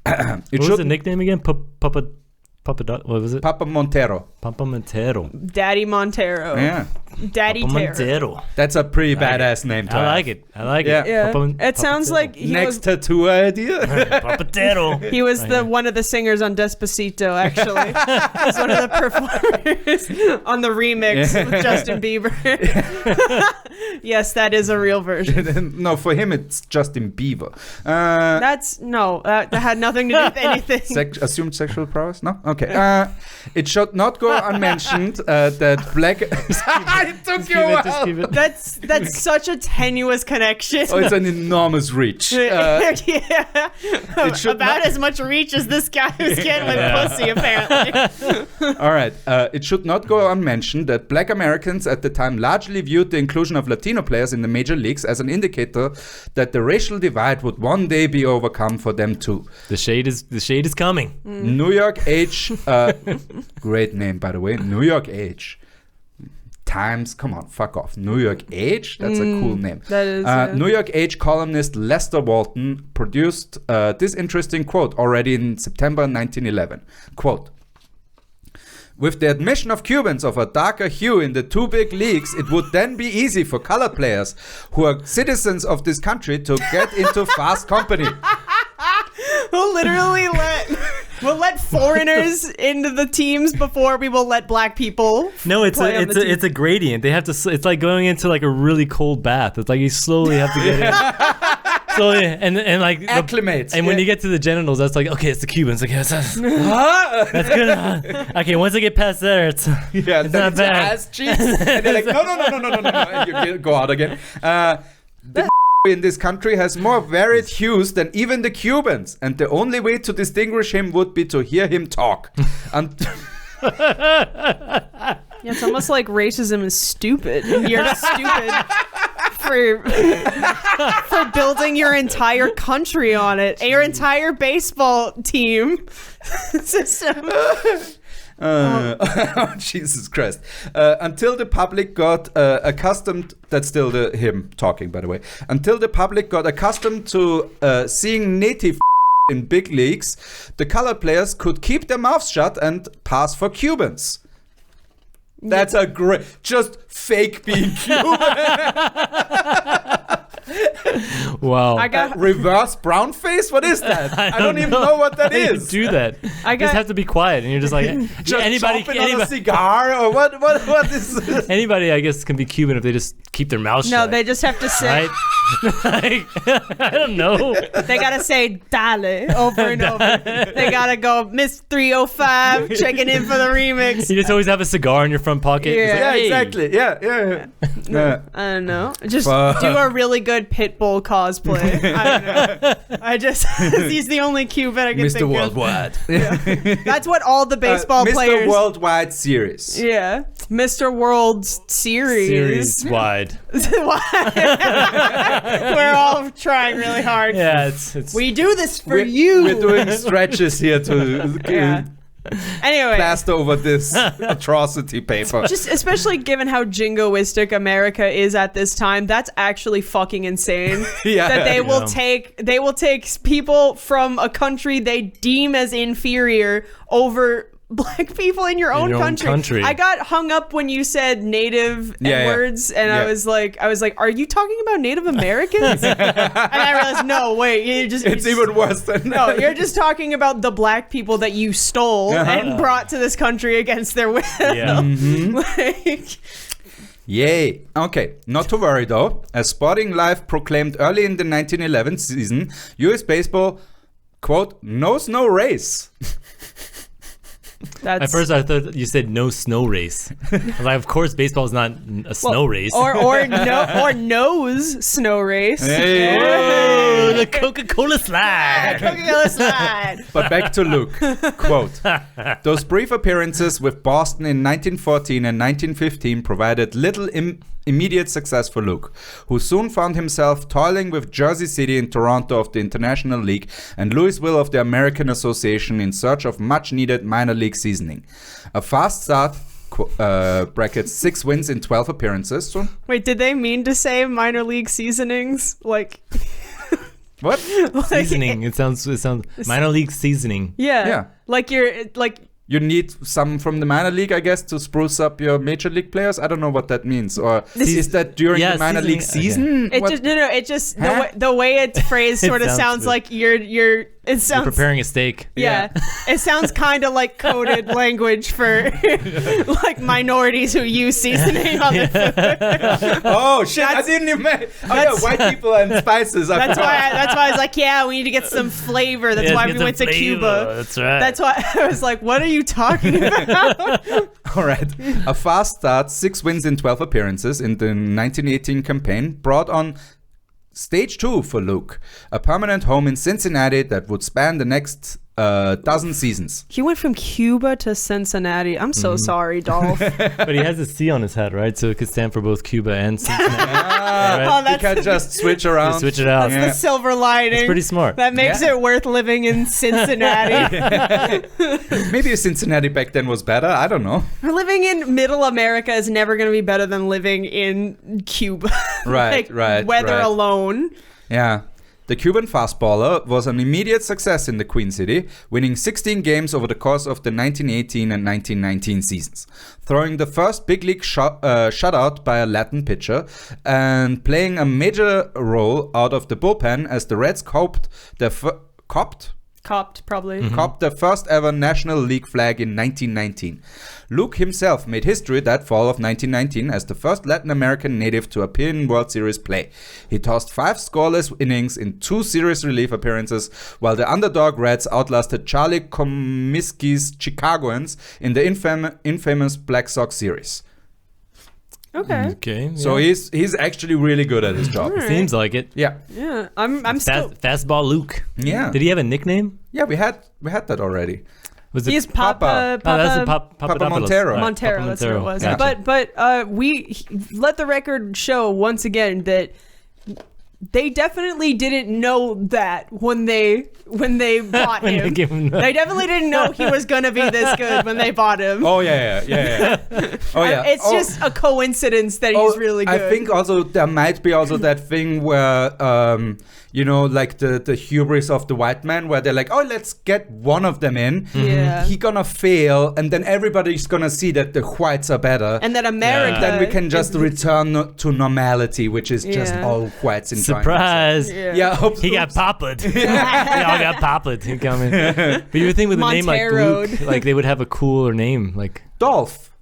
What was the nickname again? What was it? Papa Montero. Papa Montero. Daddy Montero. Yeah. Daddy Papa Terror. Montero. That's a pretty badass name to I have. like it. I like Yeah. it. Yeah. Papa It sounds like he Next was, tattoo idea. Papa Montero. he was one of the singers on Despacito, actually. He was one of the performers on the remix with Justin Bieber. Yes, that is a real version. No, for him it's Justin Bieber. That had nothing to do with anything. Assumed sexual prowess? No? Okay. It should not go unmentioned that black... It took you a while. Just keep it. That's such a tenuous connection. Oh, it's an enormous reach. Yeah. should About not- as much reach as this guy was getting with pussy, apparently. All right. It should not go unmentioned that black Americans at the time largely viewed the inclusion of Latino players in the major leagues as an indicator that the racial divide would one day be overcome for them too. The shade is coming. New York Age, great name by the way, New York Age. Times, come on, fuck off. New York Age? That's a cool name. That is, New York Age columnist Lester Walton produced this interesting quote already in September 1911. Quote, with the admission of Cubans of a darker hue in the two big leagues, it would then be easy for colored players who are citizens of this country to get into fast company. We'll literally let foreigners into the teams before we will let black people. No, it's play on the team. it's a gradient. They have to. It's like going into like a really cold bath. It's like you slowly have to get in. Slowly, and like Acclimate. And when you get to the genitals, that's like okay, it's the Cubans. Like that's good. Okay, once I get past there, it's Yeah, it's then not it's your bad. ass cheeks, and they're like, no, and you go out again. The in this country has more varied hues than even the Cubans, and the only way to distinguish him would be to hear him talk. Yeah, it's almost like racism is stupid. You're stupid for building your entire country on it. Your entire baseball team system. Jesus Christ. Until the public got accustomed, that's still him talking, by the way. Until the public got accustomed to seeing native in big leagues, the colored players could keep their mouths shut and pass for Cubans. That's a great, just fake being Cuban. Wow. I got Reverse brown face? What is that? I don't even know what that How do you is. do that. I You just got- have to be quiet, and you're just like Just anybody. chomping on a cigar or what is this? Anybody, I guess, can be Cuban if they just keep their mouth no, shut. they just have to say. right? Like, I don't know. They gotta say "dale" over and over. They gotta go Miss 305 checking in for the remix. You just always have a cigar in your front pocket. It's like, Yeah, hey. exactly. Yeah. I don't know. Just Fuck. do a really good Pitbull cosplay. I don't know. I just he's the only Cuban I can Mr. think of. Worldwide. That's what all the baseball Mr. players. Worldwide Series. Yeah, Mr. World Series. Series wide. We're all trying really hard. Yeah, it's We do this for you. We're doing stretches here to Yeah. Anyway, plaster over this atrocity paper. just especially given how jingoistic America is at this time, that's actually fucking insane. Yeah. That they will Yeah. take people from a country they deem as inferior over black people in your own your own country. I got hung up when you said native words, and Yeah. I was like, are you talking about Native Americans? And I realized, no, wait, It's even worse than no, that. you're just talking about the black people that you stole and brought to this country against their will. yeah. Like, Yay. Okay, not to worry though. As Sporting Life proclaimed early in the 1911 season, US baseball, quote, knows no race. that's At first, I thought you said no snow race. I was like, of course, baseball is not a snow race. or knows snow race. Hey. Oh, look The Coca-Cola slide. Coca-Cola slide. But back to Luke. Quote, those brief appearances with Boston in 1914 and 1915 provided little immediate success for Luke, who soon found himself toiling with Jersey City and Toronto of the International League and Louisville of the American Association in search of much-needed minor league seasoning. A fast start, brackets 6 wins in 12 appearances. So, Wait, did they mean to say minor league seasonings? Like... what? Seasoning. It sounds minor league seasoning. Yeah. Like You need some from the minor league, I guess, to spruce up your major league players. I don't know what that means. Or is that during the minor league season? It just the way it's phrased sort of sounds like you're preparing a steak. Yeah. It sounds kind of like coded language for like minorities who use seasoning on their food. Oh shit! I didn't even. White people and spices. That's why I was like, yeah, we need to get some flavor. That's why we went to Cuba. That's right. That's why I was like, what are you talking about? All right. A fast start, 6 wins in 12 appearances in the 1918 campaign brought on stage 2 for Luke, a permanent home in Cincinnati that would span the next dozen seasons. He went from Cuba to Cincinnati. I'm so sorry, Dolph. But he has a C on his head, right? So it could stand for both Cuba and Cincinnati. You can just switch around. Switch it out. That's the silver lining. It's pretty smart. That makes it worth living in Cincinnati. Maybe Cincinnati back then was better. I don't know. Living in middle America is never going to be better than living in Cuba. Right. Weather alone. Yeah. The Cuban fastballer was an immediate success in the Queen City, winning 16 games over the course of the 1918 and 1919 seasons, throwing the first big league shutout by a Latin pitcher, and playing a major role out of the bullpen as the Reds copped their first ever National League flag in 1919. Luke himself made history that fall of 1919 as the first Latin American native to appear in World Series play. He tossed 5 scoreless innings in 2 series relief appearances, while the underdog Reds outlasted Charlie Comiskey's Chicagoans in the infamous Black Sox series. Okay. Yeah. So he's actually really good at his job. Right. Seems like it. Yeah. Yeah. I'm still. Fastball Luke. Yeah. Did he have a nickname? Yeah, we had that already. Was it He's Papa. that's Papa Montero. Right. Montero, that's what it was. Gotcha. But we let the record show once again that they definitely didn't know that when they bought him. They definitely didn't know he was gonna be this good when they bought him. Oh yeah. Oh yeah. It's just a coincidence that he's really good. I think also there might be also that thing where like the hubris of the white man, where they're like, oh, let's get one of them in. Yeah. He gonna fail, and then everybody's gonna see that the whites are better. And that America. Then we can just return to normality, which is just all whites enjoying. Surprise! Yeah. He got popped. They all got popped. He coming. But you would think with a name like Luke, like they would have a cooler name, like Dolph.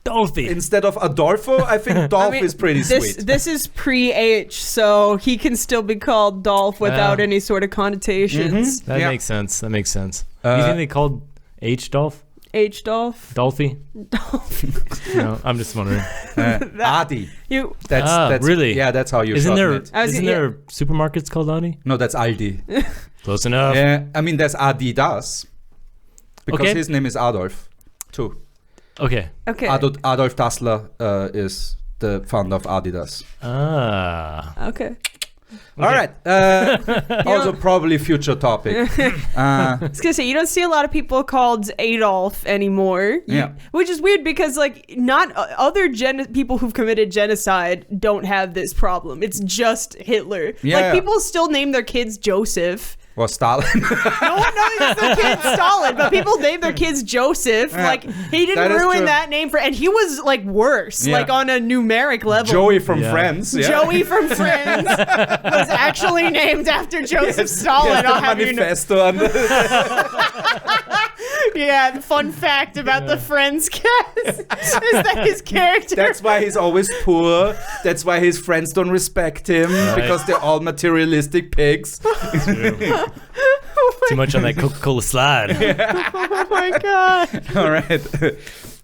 Dolphy. Instead of Adolfo, I think Dolph is pretty sweet. This is pre-H, so he can still be called Dolph without any sort of connotations. That makes sense. Do you think they called H Dolph? H Dolph? Dolphy? No, I'm just wondering. Adi. That's really? Yeah, that's how you Isn't shorten it. Isn't there supermarkets called Adi? No, that's Aldi. Close enough. Yeah, I mean, there's Adidas. Because his name is Adolf, too. Okay. Adolf Dassler is the founder of Adidas. Okay. All right. Also, probably future topic. I was gonna say, you don't see a lot of people called Adolf anymore. Which is weird because, like, not other people who've committed genocide don't have this problem. It's just Hitler. People still name their kids Joseph. Or Stalin. No one knows their kid Stalin, but people name their kids Joseph. Like, he didn't ruin that name and he was like worse, like on a numeric level. Joey from Friends. Yeah. Joey from Friends was actually named after Joseph Stalin. I'll have manifesto on Yeah, the fun fact about the Friends cast is that his character. That's why he's always poor. That's why his friends don't respect him, because they're all materialistic pigs. Too much on that Coca-Cola slide. Oh my god. All right.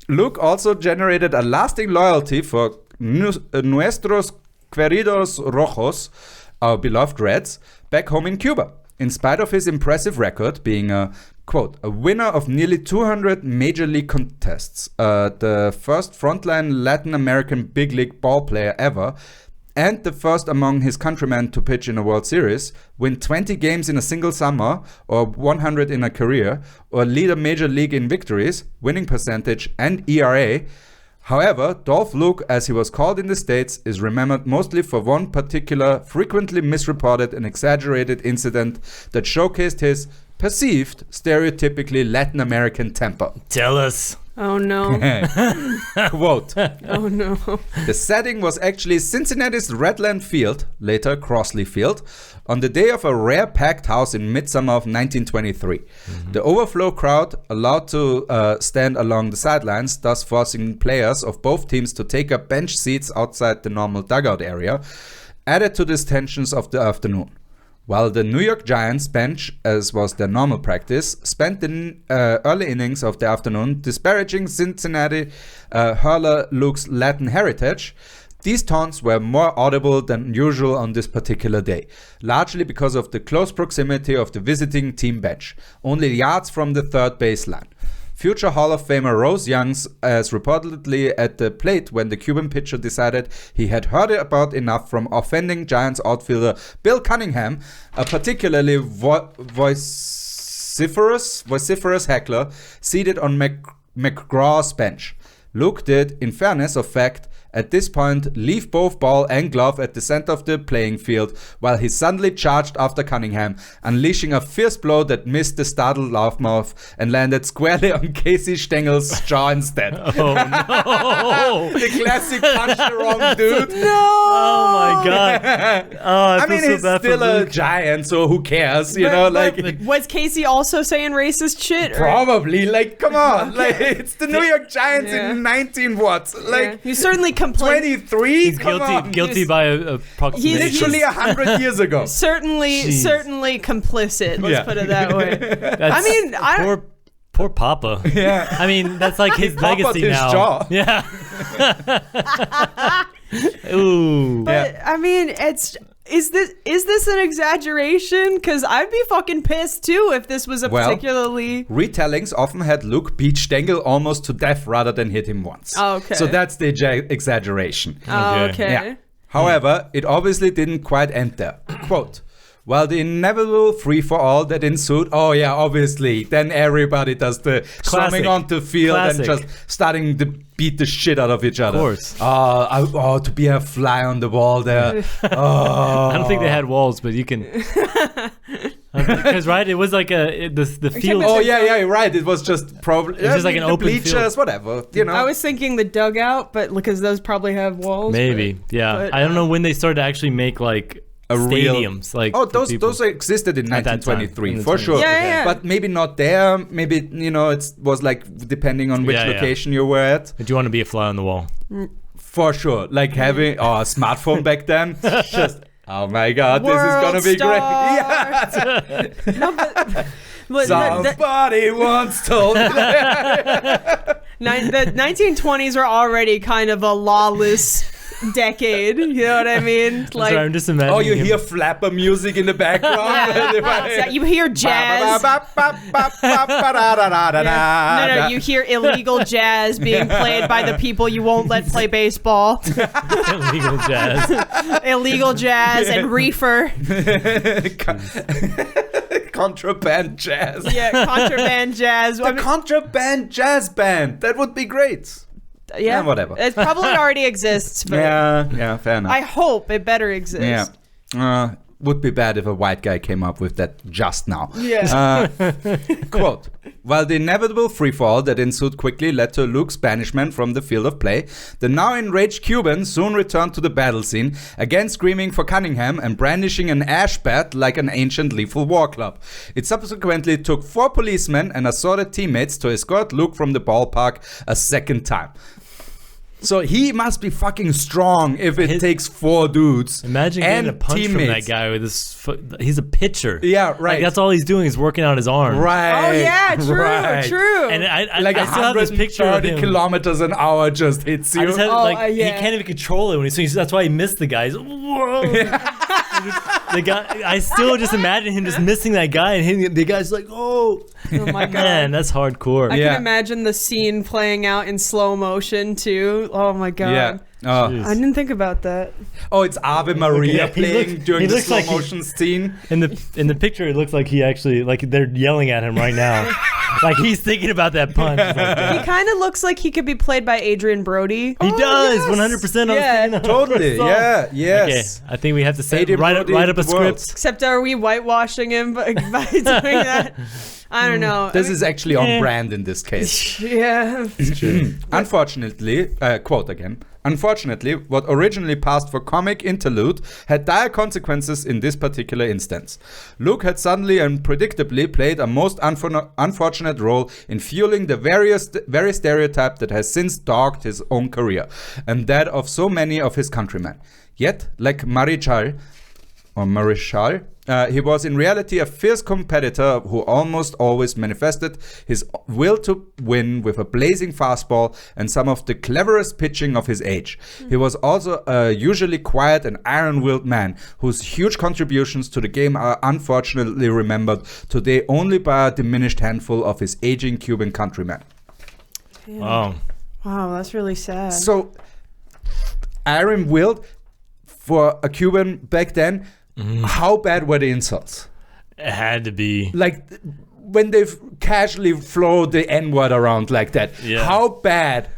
Luke also generated a lasting loyalty for nuestros queridos rojos, our beloved Reds, back home in Cuba. In spite of his impressive record, being a, quote, a winner of nearly 200 major league contests, the first frontline Latin American big league ball player ever, and the first among his countrymen to pitch in a World Series, win 20 games in a single summer, or 100 in a career, or lead a major league in victories, winning percentage, and ERA. However, Dolph Luque, as he was called in the States, is remembered mostly for one particular, frequently misreported and exaggerated incident that showcased his perceived, stereotypically Latin American temper. Tell us. Oh no. Quote. Oh no. The setting was actually Cincinnati's Redland Field, later Crossley Field, on the day of a rare packed house in midsummer of 1923. The overflow crowd allowed to stand along the sidelines, thus forcing players of both teams to take up bench seats outside the normal dugout area, added to the tensions of the afternoon. While the New York Giants bench, as was their normal practice, spent the early innings of the afternoon disparaging Cincinnati hurler Luque's Latin heritage, these taunts were more audible than usual on this particular day, largely because of the close proximity of the visiting team bench, only yards from the third baseline. Future Hall of Famer Rose Youngs as reportedly at the plate when the Cuban pitcher decided he had heard about enough from offending Giants outfielder Bill Cunningham, a particularly vociferous heckler seated on McGraw's bench. Luque did, in fairness of fact, at this point leave both ball and glove at the center of the playing field while he suddenly charged after Cunningham, unleashing a fierce blow that missed the startled loudmouth and landed squarely on Casey Stengel's jaw instead. Oh no! The classic punch the wrong dude. Oh my god! Oh, I mean, he's still a Giant, so who cares? You know, like was Casey also saying racist shit? Or? Probably. Like, come on, like it's the New York Giants in 19 what? Like he certainly complained. 23. He's guilty by approximation. Literally 100 years ago. Certainly complicit. Let's put it that way. I mean, poor Papa. Yeah. I mean, that's like his legacy now. Jaw. Yeah. Ooh. But I mean, is this an exaggeration? Because I'd be fucking pissed too if this was a particularly... Retellings often had Luque beat Stengel almost to death rather than hit him once. Oh, okay. So that's the exaggeration. Oh, okay. Yeah. However, it obviously didn't quite end there. Quote, while the inevitable free-for-all that ensued, oh yeah, obviously, then everybody does the storming onto the field and just starting to beat the shit out of each other. Of course. To be a fly on the wall there. I don't think they had walls, but you can... Because, right, it was like the field... Oh, yeah, right. It was just probably... It was just like an open bleachers, field. whatever, you know. I was thinking the dugout, but because those probably have walls. Maybe, yeah. but, I don't know when they started to actually make, like... stadiums, like those existed in 1923 for sure. Yeah. But maybe not there. Maybe it was like depending on which location you were at. But you want to be a fly on the wall for sure. Like having a smartphone back then. Just oh my god, World this is gonna be great. Yeah. No, but Somebody once told me that. The 1920s were already kind of a lawless decade, you know what I mean? Like, sorry, I'm just imagining. Oh, you hear flapper music in the background. You hear jazz. No, you hear illegal jazz being played by the people you won't let play baseball. Illegal jazz and reefer. Contraband jazz. Yeah, contraband jazz. The contraband jazz band. That would be great. Yeah, whatever. It probably already exists. But yeah, fair enough. I hope it better exists. Yeah. Would be bad if a white guy came up with that just now. Yeah. Quote, while the inevitable freefall that ensued quickly led to Luque's banishment from the field of play, the now enraged Cuban soon returned to the battle scene, again screaming for Cunningham and brandishing an ash bat like an ancient lethal war club. It subsequently took 4 policemen and assorted teammates to escort Luque from the ballpark a second time. So he must be fucking strong if it takes 4 dudes. Imagine getting a punch from that guy with his foot. He's a pitcher. Yeah, right. Like, that's all he's doing is working out his arm. Right. Oh yeah, true. And I like I still have this picture of 130 him. kilometers an hour just hits you. He can't even control it when he swings. That's why he missed the guys. Whoa. The guy, I still just imagine him just missing that guy, and the guy's like, "Oh my god, man, that's hardcore." I Yeah. can imagine the scene playing out in slow motion too. Oh my god. Yeah. Oh. Jeez. I didn't think about that. Oh, it's Ave Maria Yeah, he playing looks- during he the looks slow like he- motion scene. In the picture, it looks like he actually they're yelling at him right now, like he's thinking about that punch. It's like, He kind of looks like he could be played by Adrian Brody. he does yes. Yeah. 100%. I was thinking of Totally. song. Yeah. Okay, Yes. I think we have to say Adrian write Brody up a the world. script. Except are we whitewashing him by doing that? I don't know. This is actually on brand in this case. Yeah. Unfortunately, quote again. Unfortunately, what originally passed for comic interlude had dire consequences in this particular instance. Luke had suddenly and predictably played a most unfortunate role in fueling the very stereotype that has since dogged his own career, and that of so many of his countrymen. Yet, like Marichal, he was in reality a fierce competitor who almost always manifested his will to win with a blazing fastball and some of the cleverest pitching of his age. He was also a usually quiet and iron-willed man whose huge contributions to the game are unfortunately remembered today only by a diminished handful of his aging Cuban countrymen. Wow. Wow, that's really sad. So, iron-willed for a Cuban back then. How bad were the insults? It had to be. Like when they casually throw the N-word around like that. Yeah. How bad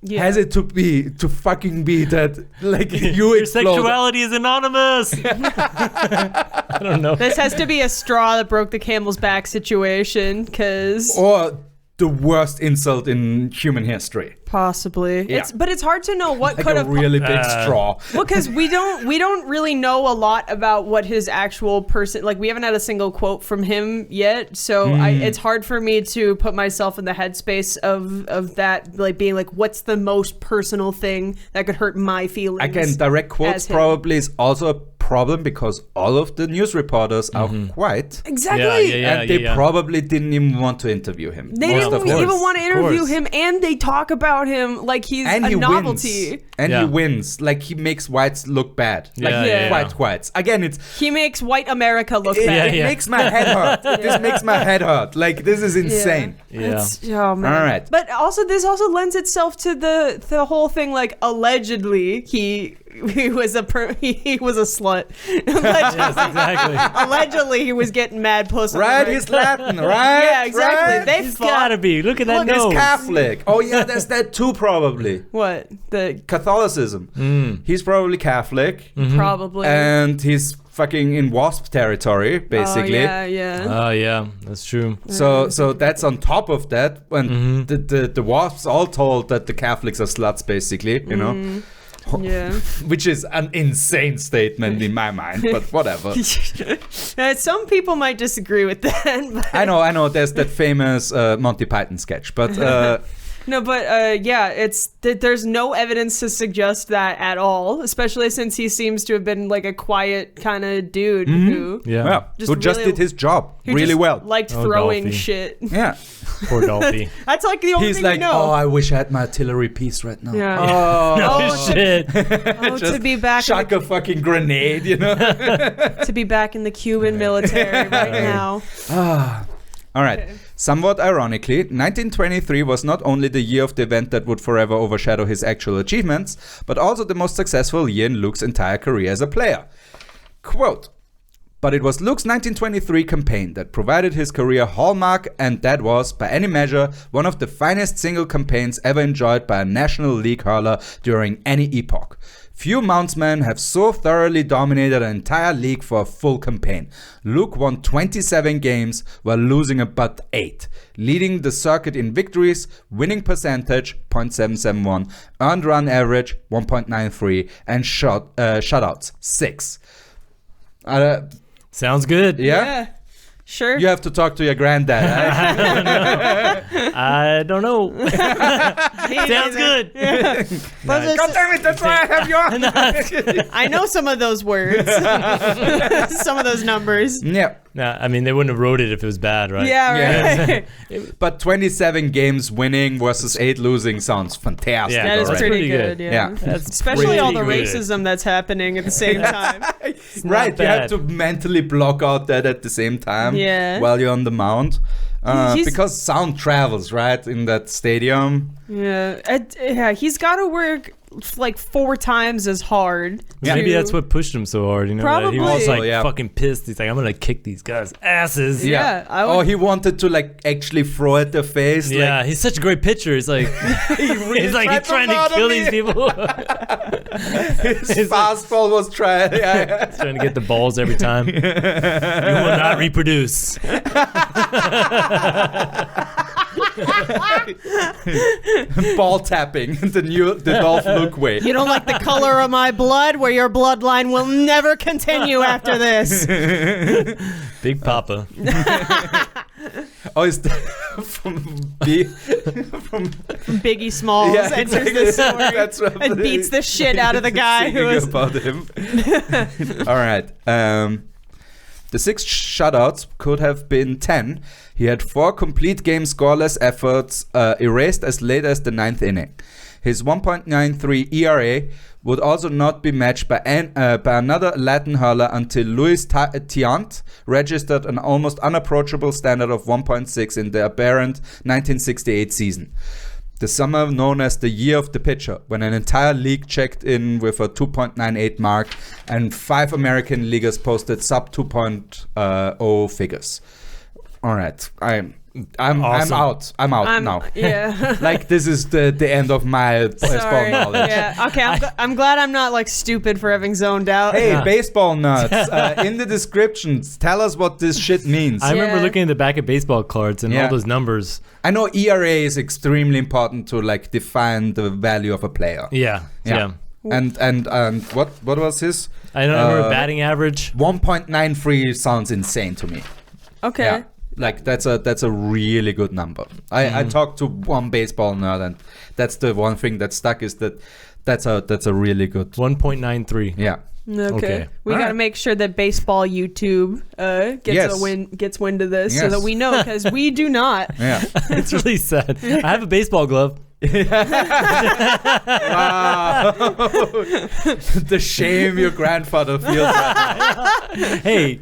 has it to fucking be that like you Your explode? sexuality is anonymous. I don't know. This has to be a straw that broke the camel's back situation, because Or the worst insult in human history. possibly. Yeah. But it's hard to know what Like could a have. really big straw. Well, because we don't really know a lot about what his actual person, like we haven't had a single quote from him yet, so it's hard for me to put myself in the headspace of that, like being like, what's the most personal thing that could hurt my feelings? Again, direct quotes as him. probably is also a problem because all of the news reporters are white. Exactly. Yeah, And they probably didn't even want to interview him. They Most didn't of even them. want to Of interview course. him, and they talk about him like he's And a he novelty. wins. And Yeah. he wins. Like he makes whites look bad. Like Yeah. whites. Again, it's He makes white America look it, bad. it makes my head hurt. This makes my head hurt. Like this is insane. Yeah. Oh man. All right. But also, this also lends itself to the whole thing. Like allegedly, he was a slut. Yes, exactly. Allegedly, he was getting mad pussy. Right, he's Latin, right? Yeah, exactly. Right? They He's fought. gotta be. Look at that He's nose. Catholic. Oh yeah, there's that too probably. What the Catholicism. He's probably Catholic. probably. And he's fucking in WASP territory, basically. Oh, yeah. Oh yeah, that's true. So that's on top of that when the WASPs all told that the Catholics are sluts, basically, you know, Yeah. which is an insane statement in my mind, but whatever. Some people might disagree with that. But I know. There's that famous Monty Python sketch, but no, but yeah, it's there's no evidence to suggest that at all, especially since he seems to have been like a quiet kind of dude who Yeah. well, Just who just really- did his job who really just well. liked Oh, throwing Dolphy. shit. Yeah, Poor Dolphy. That's like the only he's thing like, we know. oh, I wish I had my artillery piece right now. Yeah. Oh, No Oh, shit. Oh, to be back, chuck a fucking grenade, you know. to be back in the Cuban military right now. All right. Somewhat ironically, 1923 was not only the year of the event that would forever overshadow his actual achievements, but also the most successful year in Luke's entire career as a player. Quote, but it was Luke's 1923 campaign that provided his career hallmark, and that was, by any measure, one of the finest single campaigns ever enjoyed by a National League hurler during any epoch. Few mountsmen have so thoroughly dominated an entire league for a full campaign. Luke won 27 games while losing about 8, leading the circuit in victories, winning percentage .771, earned run average 1.93, and shutouts 6. Sounds good. Yeah? Sure. You have to talk to your granddad. Right? I don't know. Sounds good. But God damn it, that's why I have your... I know some of those words, some of those numbers. Yeah. Nah, I mean, they wouldn't have wrote it if it was bad, right? Yeah, right. But 27 games winning versus 8 losing sounds fantastic. Yeah, That is already. pretty Pretty good. good. Yeah. Yeah. That's Especially all the pretty good. racism that's happening at the same time. not Right, you have bad. to mentally block out that at the same time Yeah. while you're on the mound. He's- Because sound travels, right, in that stadium. Yeah, he's got to work like 4 times as hard. Maybe to- that's what pushed him so hard. Like, he was Probably. like Also, yeah. fucking pissed. He's like, I'm gonna kick these guys' asses. Yeah, I would- Oh, he wanted to like actually throw at their face. Yeah, he's such a great pitcher. He's like, he's like he's trying to kill these people. His fastball was trying. Yeah. He's trying to get the balls every time. You will not reproduce. Ball tapping, the Adolfo Luque way. You don't like the color of my blood, where your bloodline will never continue after this. Big Papa. Oh, is that from Biggie Smalls Yeah, enters exactly. the story That's what and beats the shit out of the guy who singing is. about him. All right. The 6 shutouts could have been 10. He had 4 complete game scoreless efforts erased as late as the 9th inning. His 1.93 ERA would also not be matched by another Latin hurler until Luis Tiant registered an almost unapproachable standard of 1.6 in the aberrant 1968 season. The summer known as the year of the pitcher, when an entire league checked in with a 2.98 mark and 5 American leaguers posted sub 2.0 figures. All right, I'm Awesome. out. I'm out now. Yeah. Like this is the end of my baseball Sorry. knowledge. Yeah. Okay. I'm glad I'm not like stupid for having zoned out. Hey, Yeah. baseball nerds! In the descriptions, tell us what this shit means. I remember Yeah. looking at the back of baseball cards and Yeah. all those numbers. I know ERA is extremely important to like define the value of a player. Yeah. And what was his? I don't remember batting average. 1.93 sounds insane to me. Okay. Yeah. Like that's a really good number. I talked to one baseball nerd, and that's the one thing that stuck is that's a really good. 1.93. Yeah. Okay. We All got to right. make sure that baseball YouTube Yes. gets wind of this so Yes. that we know, because we do not. Yeah. It's really sad. I have a baseball glove. Wow. The shame your grandfather feels. Right. Hey,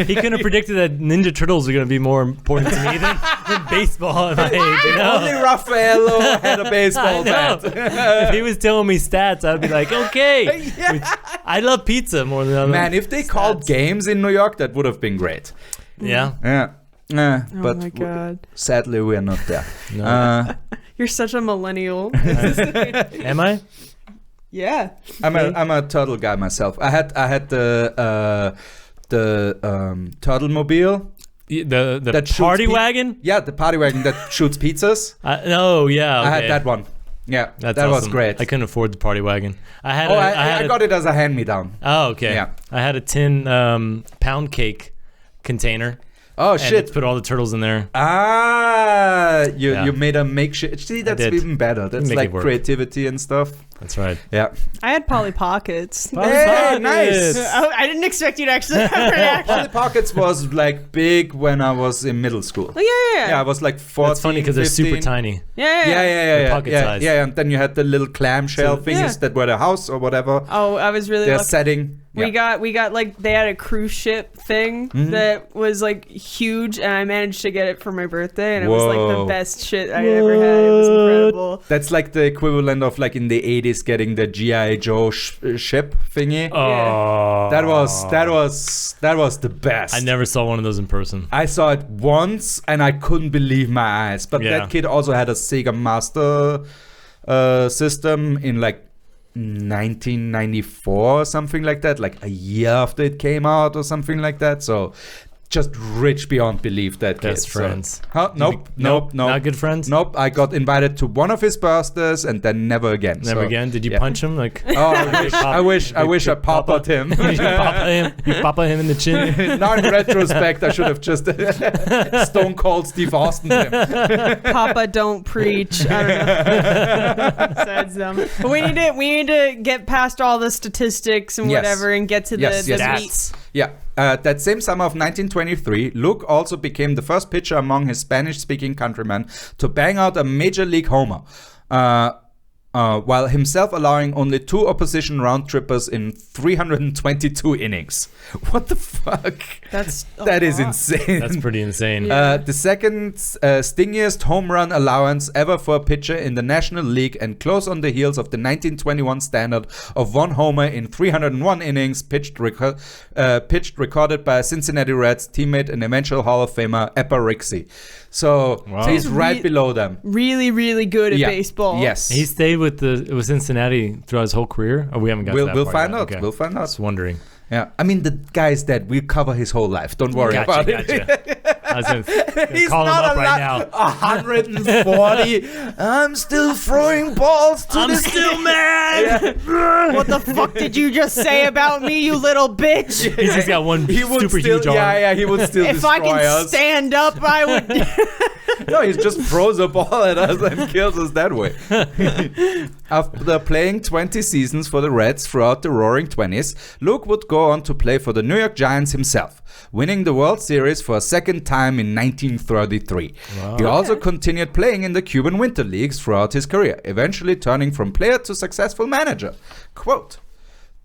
he couldn't have predicted that Ninja Turtles are going to be more important to me than baseball at my age. You know? Only Raffaello had a I baseball know. bat. If he was telling me stats, I'd be like, okay. Which, I love pizza more than other. Man, if they called games in New York, that would have been great. Yeah. Yeah. Oh But my god. sadly, we're not there. No. You're such a millennial. Am I? Yeah. I'm a turtle guy myself. I had the turtle mobile. The That shoots party pe- wagon? Yeah, the party wagon that shoots pizzas. No, yeah. Okay. I had that one. Yeah, That's that was awesome. great. I couldn't afford the party wagon. I had. I got it as a hand-me-down. Oh, okay. Yeah. I had a tin pound cake container. Oh And shit! it's put all the turtles in there. You Yeah. you made a makeshift. See, that's did. even better. That's Make it like work. creativity and stuff. That's right. Yeah. I had Polly Pockets. Hey, nice. Oh, I didn't expect you to actually have a reaction. Polly Pockets was like big when I was in middle school. Oh, yeah. Yeah, I was like 14. That's funny because they're super 15. tiny. Yeah. Yeah. pocket yeah, size. yeah, and then you had the little clamshell So- thingies Yeah. that were the house or whatever. Oh, I was really Their lucky. setting. We Yeah. got like they had a cruise ship thing that was like huge, and I managed to get it for my birthday, and it was like the Whoa. best shit I ever had. It was incredible. That's like the equivalent of like in the 80s getting the G.I. Joe ship thingy. Oh. That was the best. I never saw one of those in person. I saw it once and I couldn't believe my eyes. But Yeah. that kid also had a Sega Master system in like 1994 or something like that, like a year after it came out or something like that. So just rich beyond belief, that kid. Best friends. Huh? Nope. Not good friends? Nope. I got invited to one of his birthdays and then never again. Never So, again? Did you yeah. punch him? Like, Oh, I wish I pop-up him. you papa him in the chin? Now in retrospect, I should have just Stone Cold Steve Austin him. Papa, don't preach. I don't know. Besides them. But we need to get past all the statistics and Yes. whatever and get to Yes, the yes. meat. Yeah. That same summer of 1923, Luque also became the first pitcher among his Spanish-speaking countrymen to bang out a major league homer. while himself allowing only 2 opposition round-trippers in 322 innings. What the fuck? That is insane. That's pretty insane. The second stingiest home run allowance ever for a pitcher in the National League, and close on the heels of the 1921 standard of 1 homer in 301 innings pitched recorded by Cincinnati Reds teammate and eventual Hall of Famer Epper Rixey. So he's right below them. Really, really good at baseball. Yes. He stayed with Cincinnati throughout his whole career? Oh, we haven't got to that We'll part find yet. out. Okay. We'll find out. Just wondering. Yeah, I mean, the guy's dead. We'll cover his whole life. Don't worry about it. I was gonna He's call him not up right now. 140. I'm still throwing balls to I'm still mad. What the fuck did you just say about me, you little bitch? He's just got one He would super still, huge arm. yeah, he would still If destroy I can us. stand up, I would. No, he just throws a ball at us and kills us that way. After playing 20 seasons for the Reds throughout the Roaring 20s, Luque would go on to play for the New York Giants himself, winning the World Series for a second time in 1933. Wow. He also continued playing in the Cuban Winter Leagues throughout his career, eventually turning from player to successful manager. Quote,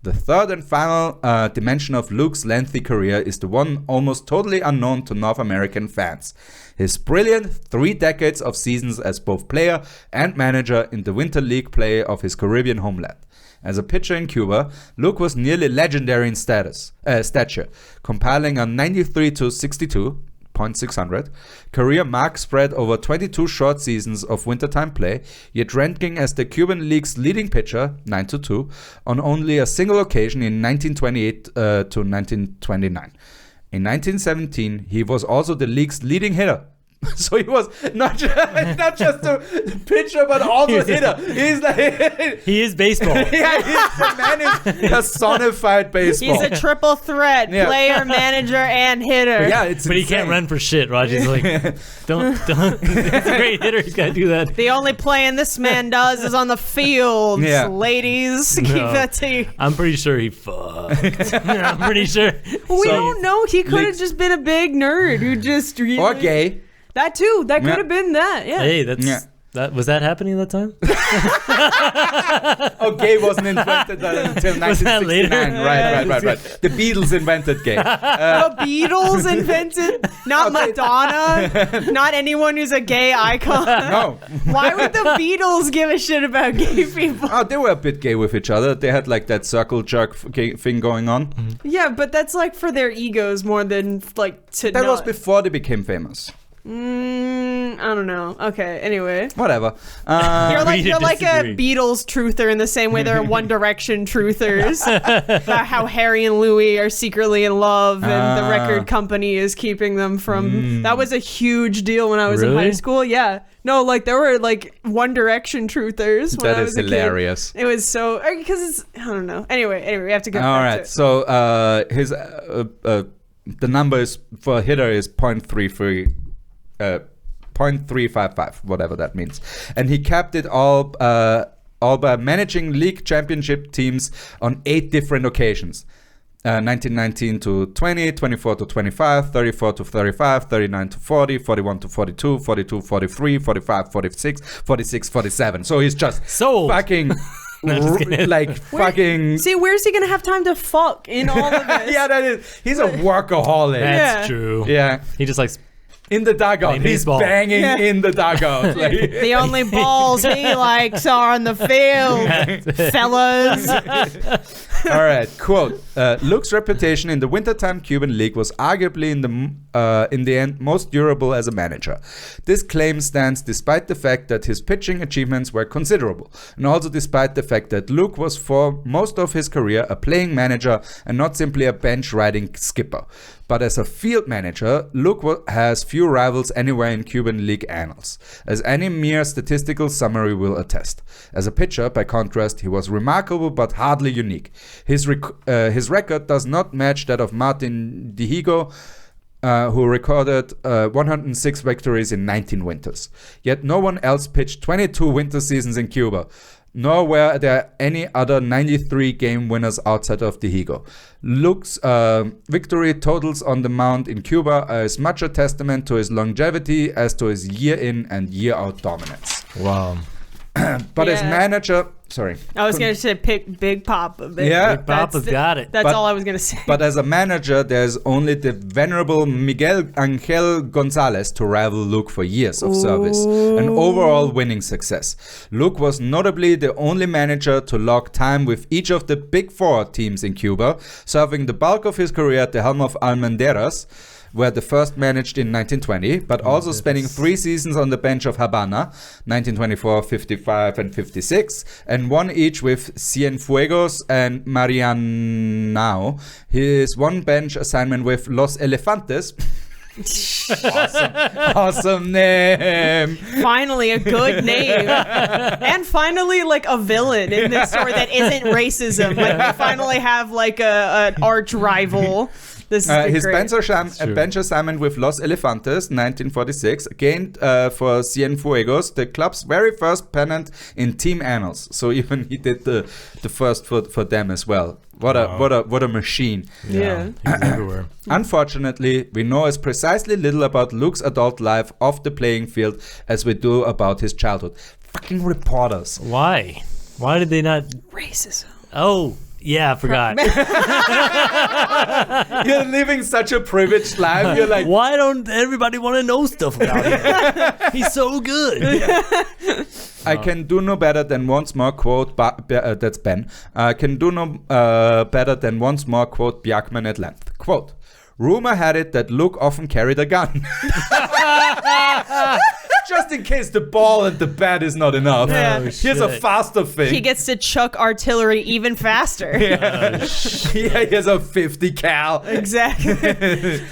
"The third and final dimension of Luque's lengthy career is the one almost totally unknown to North American fans. His brilliant 3 decades of seasons as both player and manager in the Winter League play of his Caribbean homeland. As a pitcher in Cuba, Luque was nearly legendary in stature, compiling a 93 to 62 .600 career mark spread over 22 short seasons of wintertime play, yet ranking as the Cuban League's leading pitcher, 9-2, on only a single occasion in 1928 to 1929. In 1917, he was also the league's leading hitter." So he was not just a pitcher, but also hitter. He's like He is baseball. yeah, he's the man who personified baseball. He's a triple threat: player, manager, and hitter. Yeah, it's But he can't run for shit, Raj. He's like, don't. He's a great hitter. He's got to do that. The only playing this man does is on the field, Yeah. ladies. Keep that to you. I'm pretty sure he fucked. I'm pretty sure. We don't know. He could have just been a big nerd who just really... or gay. That too. That could have been that. Yeah. Hey, that's Yeah. that. Was that happening at that time? Oh, gay wasn't invented until 1969. Right. The Beatles invented gay. The Beatles invented, not Madonna, not anyone who's a gay icon. No. Why would the Beatles give a shit about gay people? Oh, they were a bit gay with each other. They had like that circle jerk thing going on. Yeah, but that's like for their egos more than like to. That was before they became famous. I don't know. Okay. Anyway, Whatever. you're Agree to like a disagree. Beatles truther in the same way there are One Direction truthers. About how Harry and Louis are secretly in love, and the record company is keeping them from. That was a huge deal when I was in Really? high school. Yeah. No, like there were like One Direction truthers. When That I is was a kid. hilarious. It was so because it's I don't know. Anyway, we have to go. All back right. to it. So his the number is for a hitter is 0.33. 0.355, whatever that means, and he capped it all by managing league championship teams on 8 different occasions: 1919 to 20, 24 to 25, 34 to 35, 39 to 40, 41 to 42, 42, 43, 45, 46, 46, 47. So he's just Sold. fucking. Fucking. See, where's he gonna have time to fuck in all of this? Yeah, that is. He's a workaholic. That's Yeah. true. Yeah. He just likes. In the dugout. Playing He's baseball. banging Yeah. in the dugout. Like, The only balls he likes are on the field, fellas. all right. Quote: Luque's reputation in the wintertime Cuban League was arguably in the end most durable as a manager. This claim stands despite the fact that his pitching achievements were considerable, and also despite the fact that Luque was for most of his career a playing manager and not simply a bench-riding skipper. But as a field manager, Luque has few rivals anywhere in Cuban League annals, as any mere statistical summary will attest. As a pitcher, by contrast, he was remarkable but hardly unique. His record does not match that of Martin Dihigo, who recorded 106 victories in 19 winters. Yet no one else pitched 22 winter seasons in Cuba, nor were there any other 93 game winners outside of Dihigo. Luque's victory totals on the mound in Cuba are as much a testament to his longevity as to his year in and year out dominance. Wow. But as manager, sorry. I was going to say pick Big Papa. Big Papa's got it. That's all I was going to say. But as a manager, there's only the venerable Miguel Angel Gonzalez to rival Luque for years of service and overall winning success. Luque was notably the only manager to log time with each of the Big Four teams in Cuba, serving the bulk of his career at the helm of Almendares, where the first managed in 1920, but also spending 3 seasons on the bench of Habana, 1924, 55, and 56, and 1 each with Cienfuegos and Marianao. His 1 bench assignment with Los Elefantes. Awesome name. Finally, a good name. And finally, like a villain in this story that isn't racism. Like, we finally have like an arch rival. This is his bench assignment with Los Elefantes, 1946, gained for Cienfuegos the club's very first pennant in team annals. So even he did the first for them as well. What a machine. Yeah. He was everywhere. Unfortunately, we know as precisely little about Luque's adult life off the playing field as we do about his childhood. Fucking reporters. Why? Why did they not? Racism. Oh, yeah, I forgot. You're living such a privileged life. You're like, why don't everybody want to know stuff about him? He's so good. I can do no better than once more quote, that's Ben, can do no better than once more quote Björkman at length. Quote, rumor had it that Luque often carried a gun. Just in case the ball and the bat is not enough. Yeah. Oh, Here's a faster thing. He gets to chuck artillery even faster. Yeah, here's a 50 cal. Exactly.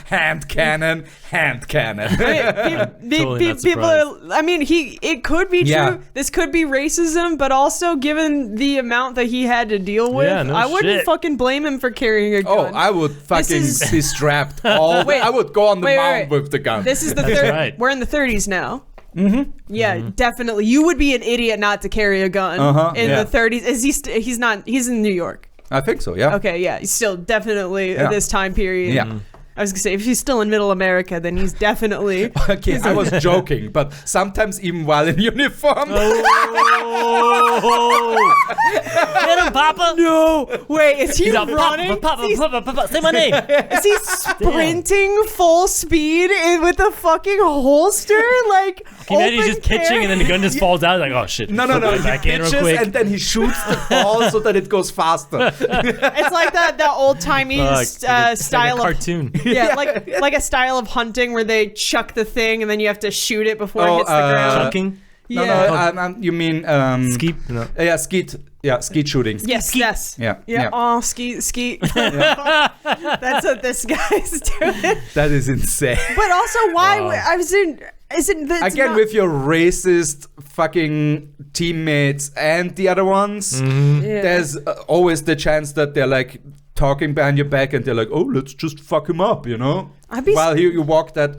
hand cannon. Totally not People are, I mean, it could be true. Yeah. This could be racism, but also given the amount that he had to deal with, Yeah, no I wouldn't shit. fucking blame him for carrying a gun. Oh, I would fucking be strapped all Wait, I would go on the wait, mountain wait. with the gun. This is the That's third. right. We're in the 30s now. Mm-hmm. Yeah, definitely. You would be an idiot not to carry a gun in the 30s. Is he? He's not. He's in New York. I think so, yeah. Okay, yeah. He's still definitely this time period. Yeah. I was gonna say if he's still in Middle America, then he's definitely. Okay, I was joking, but sometimes even while in uniform. Oh. Get him, Papa. No, wait. Is he He's out, running? Papa, say my name. Is he sprinting full speed with a fucking holster? Like, Can you imagine he's just open pitching carry? and then the gun just falls out? Like, oh shit. No. Put He it back in real pitches quick. and then he shoots the ball so that it goes faster. It's like that old timey Like style a of cartoon. yeah, like a style of hunting where they chuck the thing and then you have to shoot it before it hits the ground. Chunking. Yeah. You mean Skeet. No. yeah, skeet. Yeah, skeet shooting. Yes. Yeah. Oh, skeet. That's what this guy's doing. That is insane. But also, why? I was in. Isn't that Again, with your racist fucking teammates and the other ones, there's always the chance that they're like talking behind your back and they're like, oh, let's just fuck him up, you know? While you walk that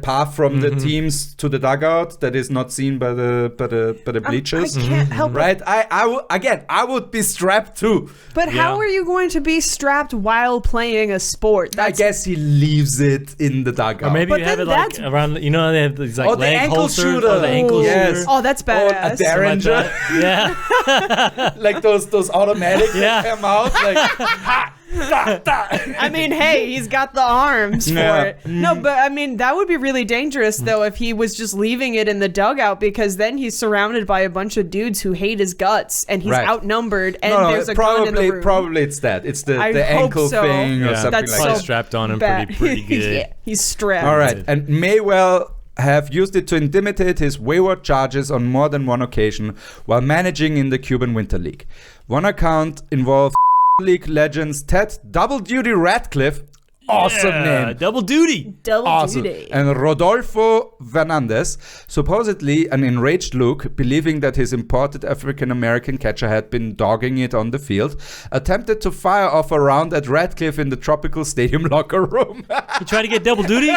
path from the teams to the dugout that is not seen by the bleachers. I can't help right? I would be strapped too. But how are you going to be strapped while playing a sport? I guess he leaves it in the dugout. Or maybe But you have then it like that's- around, you know, they have these like the leg ankle holsters. shooter. Oh, the ankle Yes. shooter. Oh, that's Or badass. a derringer. Yeah. Like those automatic that come out. Like, I mean, hey, he's got the arms for it. No, but I mean, that would be really dangerous though if he was just leaving it in the dugout, because then he's surrounded by a bunch of dudes who hate his guts and he's outnumbered and there's a gun in the room. Probably it's that. It's the I ankle hope so. thing or Yeah. something That's like Probably that. so strapped on him bad. pretty good. Yeah, he's strapped. All right, and may well have used it to intimidate his wayward charges on more than one occasion while managing in the Cuban Winter League. One account involved League legends Ted Double Duty Radcliffe, awesome Yeah, name, double duty. Double awesome, duty. and Rodolfo Fernandez, supposedly an enraged Luque, believing that his imported African-American catcher had been dogging it on the field, attempted to fire off a round at Radcliffe in the Tropical Stadium locker room. He tried to get double duty.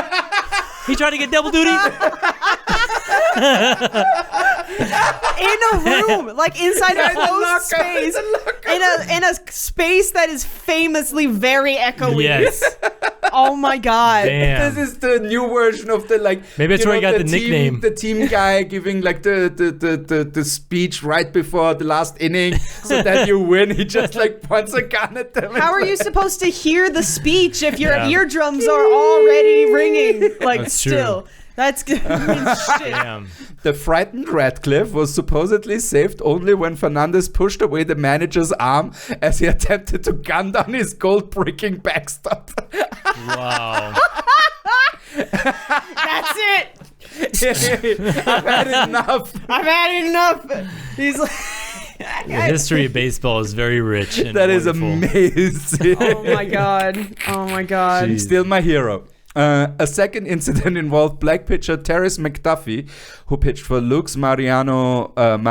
He tried to get double duty. In a room, like inside a closed space, in a space that is famously very echoey. Yes. Oh my god. Damn. This is the new version of the like. Maybe that's where he got the team, nickname. The team guy giving like the speech right before the last inning, so that you win. He just like points a gun at them. How are you supposed to hear the speech if your eardrums are already ringing? Like, That's still. true. That's good. Shit. Damn. The frightened Radcliffe was supposedly saved only when Fernandez pushed away the manager's arm as he attempted to gun down his goal-breaking backstop. Wow. That's it. I've had enough. I've had enough. He's like, The history of baseball is very rich. And That is wonderful. amazing. oh my god. Oh my god. Jeez. Still my hero. A second incident involved black pitcher Terrence McDuffie, who pitched for Luke's Mariano club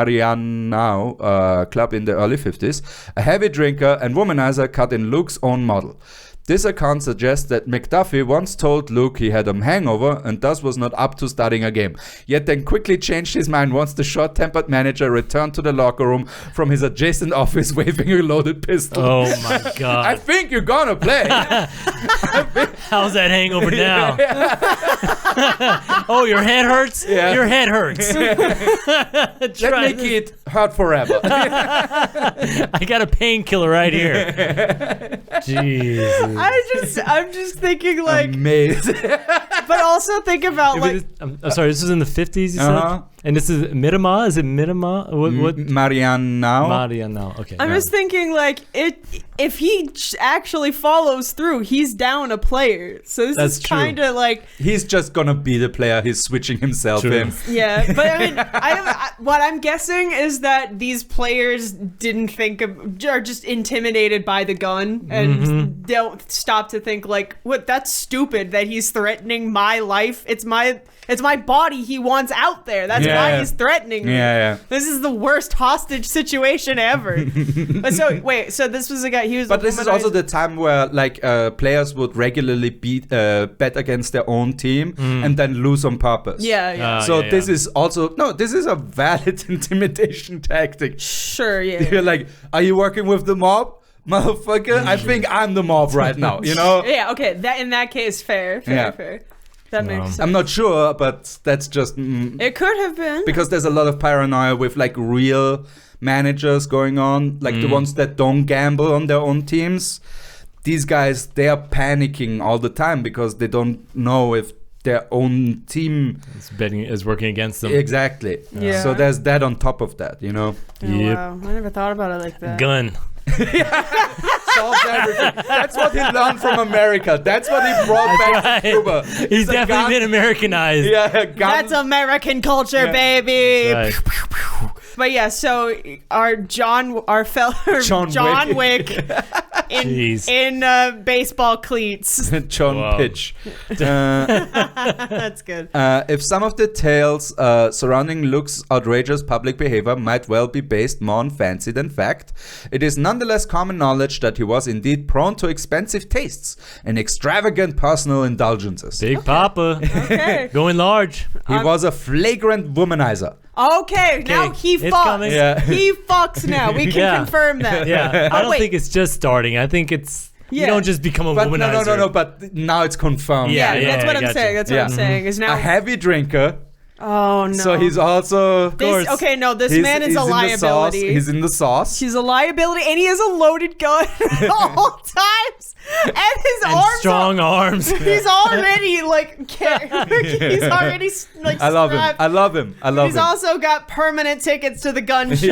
in the early 50s, a heavy drinker and womanizer cut in Luke's own model. This account suggests that McDuffie once told Luke he had a hangover and thus was not up to starting a game, yet then quickly changed his mind once the short-tempered manager returned to the locker room from his adjacent office waving a loaded pistol. Oh my I god. think you're gonna play. How's that hangover now? Oh, your head hurts? Yeah. Your head hurts. Let me it hurt forever. I got a painkiller right here. Jesus. I'm just thinking like, Amazing. but also think about like, I'm sorry, this was in the 50s, you Uh-huh. said? And this is Miramar? Is it Miramar? What? Marianne now. Maria now. Okay. I'm just thinking like if he actually follows through, he's down a player. So this That's is true. kind of like, He's just gonna be the player. He's switching himself True. in. yeah. But I mean, what I'm guessing is that these players didn't think of, are just intimidated by the gun and don't stop to think like, what? That's stupid that he's threatening my life. It's my body he wants out there. That's why he's threatening me. Yeah. This is the worst hostage situation ever. But so wait, so this was a guy. He was. But a this is also womanizer- the time where like players would regularly bet against their own team and then lose on purpose. Yeah. So yeah, this yeah. is also this is a valid intimidation tactic. Sure. Yeah. You're like, are you working with the mob, motherfucker? I think I'm the mob right now. You know. Yeah. Okay. That in that case, fair. That makes sense. I'm not sure, but that's just It could have been. because there's a lot of paranoia with like real managers going on, like the ones that don't gamble on their own teams. These guys, they are panicking all the time because they don't know if their own team is working against them. exactly. Yeah. So there's that on top of that, you know. Oh, Yep. wow. I never thought about it like that. Gun. Solves everything. That's what he learned from America. That's what he brought back to Cuba. He's a definitely gun. been Americanized. Yeah, a gun. That's American culture, baby. Right. But yeah, so our John Wick Jeez. in baseball cleats. John Wow. Pitch. That's good. If some of the tales surrounding Luke's outrageous public behavior might well be based more on fancy than fact, it is nonetheless common knowledge that he was indeed prone to expensive tastes and extravagant personal indulgences. Big Papa. Okay. Going large. He was a flagrant womanizer. Okay, now he it's fucks. coming. Yeah. He fucks now. We can Yeah. confirm that. Yeah. I Oh, don't wait. think it's just starting. I think it's Yeah. you don't just become a But womanizer. no, but now it's confirmed. Yeah, Yeah, that's I what I'm got saying. you. That's what I'm saying. Is A now. heavy drinker. Oh no. So he's also This, okay, no, this he's- man is he's a in the sauce. liability. He's in the sauce. He's a liability, and he has a loaded gun at all times, and his And arms. strong arms. He's already like. He's already like. I love him. strapped. I love him. I love He's him. also got permanent tickets to the gun show.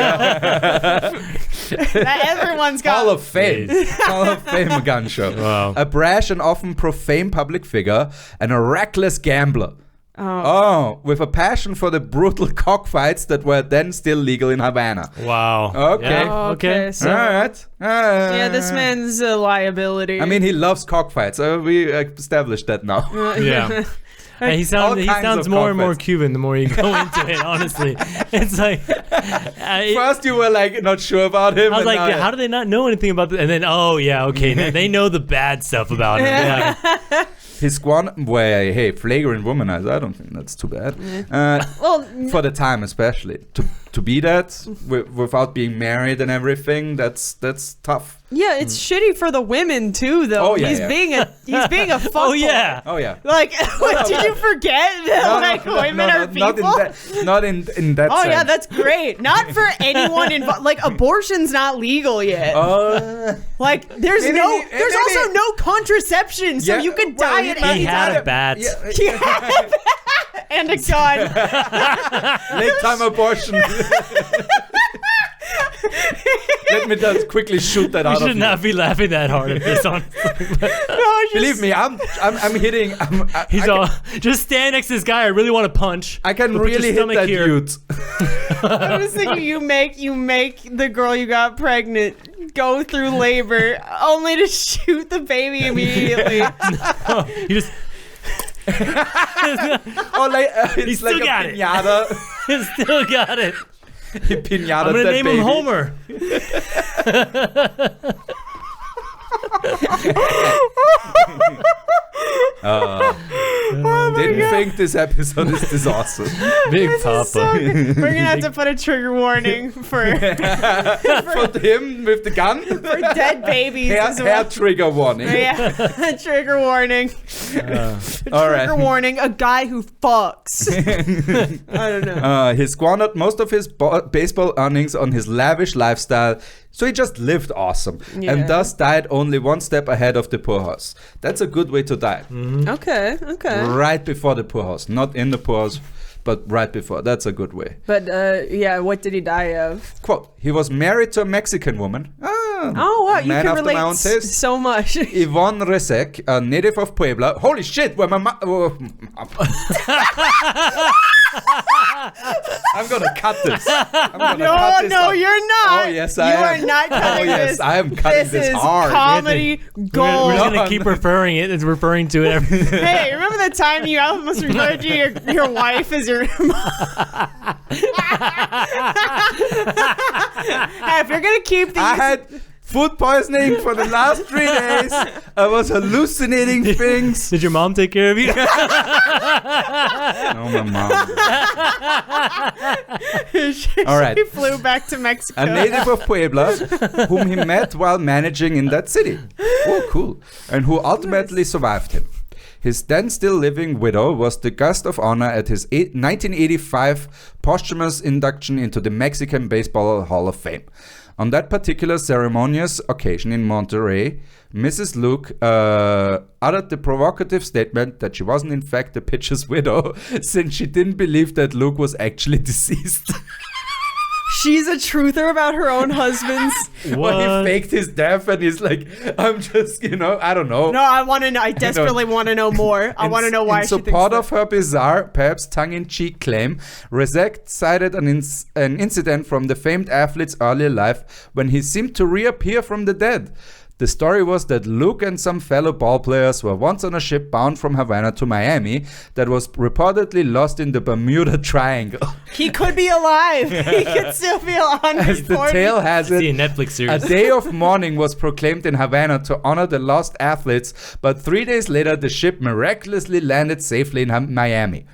Everyone's got. Hall of Fame. Jeez. Hall of Fame gun show. Wow. A brash and often profane public figure and a reckless gambler. Oh, with a passion for the brutal cockfights that were then still legal in Havana. Wow. Okay. Yeah, Oh, okay. So, All right. yeah, this man's a liability. I mean, he loves cockfights. We established that now. Yeah. And he All sounds kinds of more and more cockfights. Cuban the more you go into it, honestly. It's like First, you were like not sure about him. I was and like, now- how do they not know anything about this? And then, oh yeah, okay, now they know the bad stuff about him. Yeah. His hey, flagrant womanizer. I don't think that's too bad. well, For the time, especially to be that without being married and everything. That's tough. Yeah, it's shitty for the women too, though. Oh, yeah, he's yeah. being a fuckboy. Oh yeah. Oh yeah. Like, what, did you forget that women are people? Not in that Oh sense. yeah, that's great. Not for anyone involved. Like, abortion's not legal yet. Like, there's Maybe- there's maybe- also no contraception, so you could die at any He had time. a bat. And a gun. Late time abortion. Let me just quickly shoot that We out of should you. not be laughing that hard at this. Believe me, I'm hitting. Just stand next to this guy. I really want to punch. I can But put your really hit stomach that here. youth. I was thinking you make the girl you got pregnant go through labor only to shoot the baby immediately. You just Or like it's still like a got it. piñata. you still got it. He piñata I'm gonna that name baby. him Homer. Didn't think this episode is this awesome. Big Papa. So good. We're gonna have to put a trigger warning for For him with the gun. dead babies as Hair well. trigger warning. Yeah, trigger warning. All right. Trigger warning. A guy who fucks. I don't know. He squandered most of his baseball earnings on his lavish lifestyle, so he just lived awesome Yeah. and thus died only one step ahead of the poorhouse. That's a good way to die. Okay. Right before the poorhouse, not in the poorhouse, but right before. That's a good way. But yeah, what did he die of? Quote, he was married to a Mexican woman. Oh wow, you man can after my relate own taste. so much. Yvonne Resek, a native of Puebla. Holy shit, where I'm gonna cut this. I'm gonna cut this No, up. you're not. Oh, yes, I am. You are not cutting Oh, yes, this. I am cutting this is hard. comedy We're gold. just gonna keep referring to it. Hey, remember that time you almost referred to your wife as your Hey, if you're gonna keep these, I had food poisoning for the last 3 days. I was hallucinating things. Did your mom take care of you? No, my mom. All right. She flew back to Mexico. A native of Puebla, whom he met while managing in that city. Oh, cool. And who ultimately survived him. His then still living widow was the guest of honor at his 1985 posthumous induction into the Mexican Baseball Hall of Fame. On that particular ceremonious occasion in Monterrey, Mrs. Luque uttered the provocative statement that she wasn't in fact the pitcher's widow, since she didn't believe that Luque was actually deceased. She's a truther about her own husband's. Well, he faked his death and he's like, I'm just, I don't know. No, I want to know. I desperately want to know more. I want to know why in she thinks support that. of her bizarre, perhaps tongue-in-cheek claim, Resek cited an incident from the famed athlete's earlier life when he seemed to reappear from the dead. The story was that Luque and some fellow ballplayers were once on a ship bound from Havana to Miami that was reportedly lost in the Bermuda Triangle. He could be alive. He could still be on As the tale has See a it, Netflix a series. day of mourning was proclaimed in Havana to honor the lost athletes, but 3 days later the ship miraculously landed safely in Miami.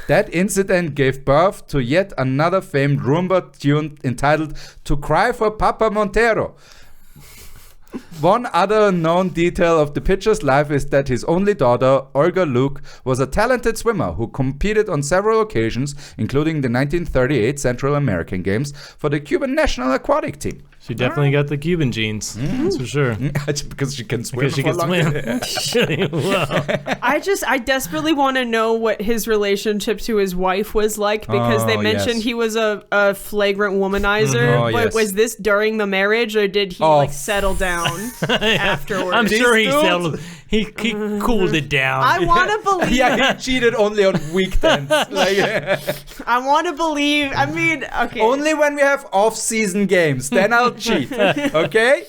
That incident gave birth to yet another famed rumba tune entitled "To Cry for Papa Montero." One other known detail of the pitcher's life is that his only daughter, Olga Luque, was a talented swimmer who competed on several occasions, including the 1938 Central American Games, for the Cuban national aquatic team. She definitely got the Cuban genes. That's for sure. Because she can swim. Because she for can long. swim. Wow. I desperately want to know what his relationship to his wife was like, because they Oh, mentioned yes. he was a flagrant womanizer. Oh, But yes. was this during the marriage, or did he settle down afterwards? I'm sure he dudes- settled. He cooled it down. I want to believe. Yeah, he cheated only on weekends. I want to believe. I mean, okay. Only when we have off-season games, then I'll cheat. Okay?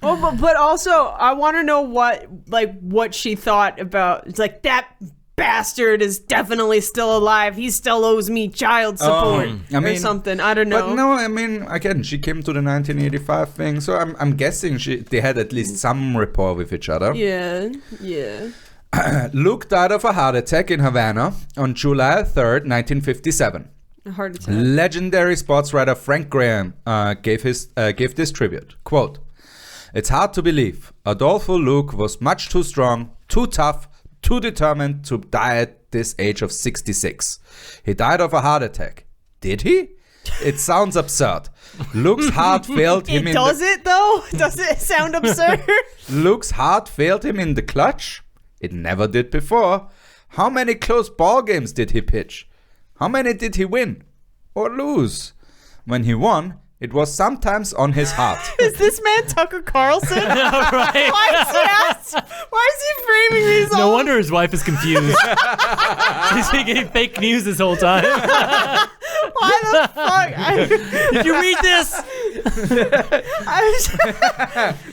Oh, but also I want to know what she thought about. It's like, that bastard is definitely still alive. He still owes me child support or something. I don't know. But no, I mean, again, she came to the 1985 thing, so I'm guessing they had at least some rapport with each other. Yeah. Luque died of a heart attack in Havana on July 3rd, 1957. A heart attack. Legendary sports writer Frank Graham gave this tribute. Quote, It's hard to believe. Adolfo Luque was much too strong, too tough, too determined to die at this age of 66. He died of a heart attack. Did he? It sounds absurd. Luke's heart failed him Does it though? Does it sound absurd? Luke's heart failed him in the clutch? It never did before. How many close ball games did he pitch? How many did he win? Or lose? When he won, it was sometimes on his heart. Is this man Tucker Carlson? Right. Why is he framing these No all? wonder his wife is confused. She's thinking fake news this whole time. Why the fuck? Did you read this?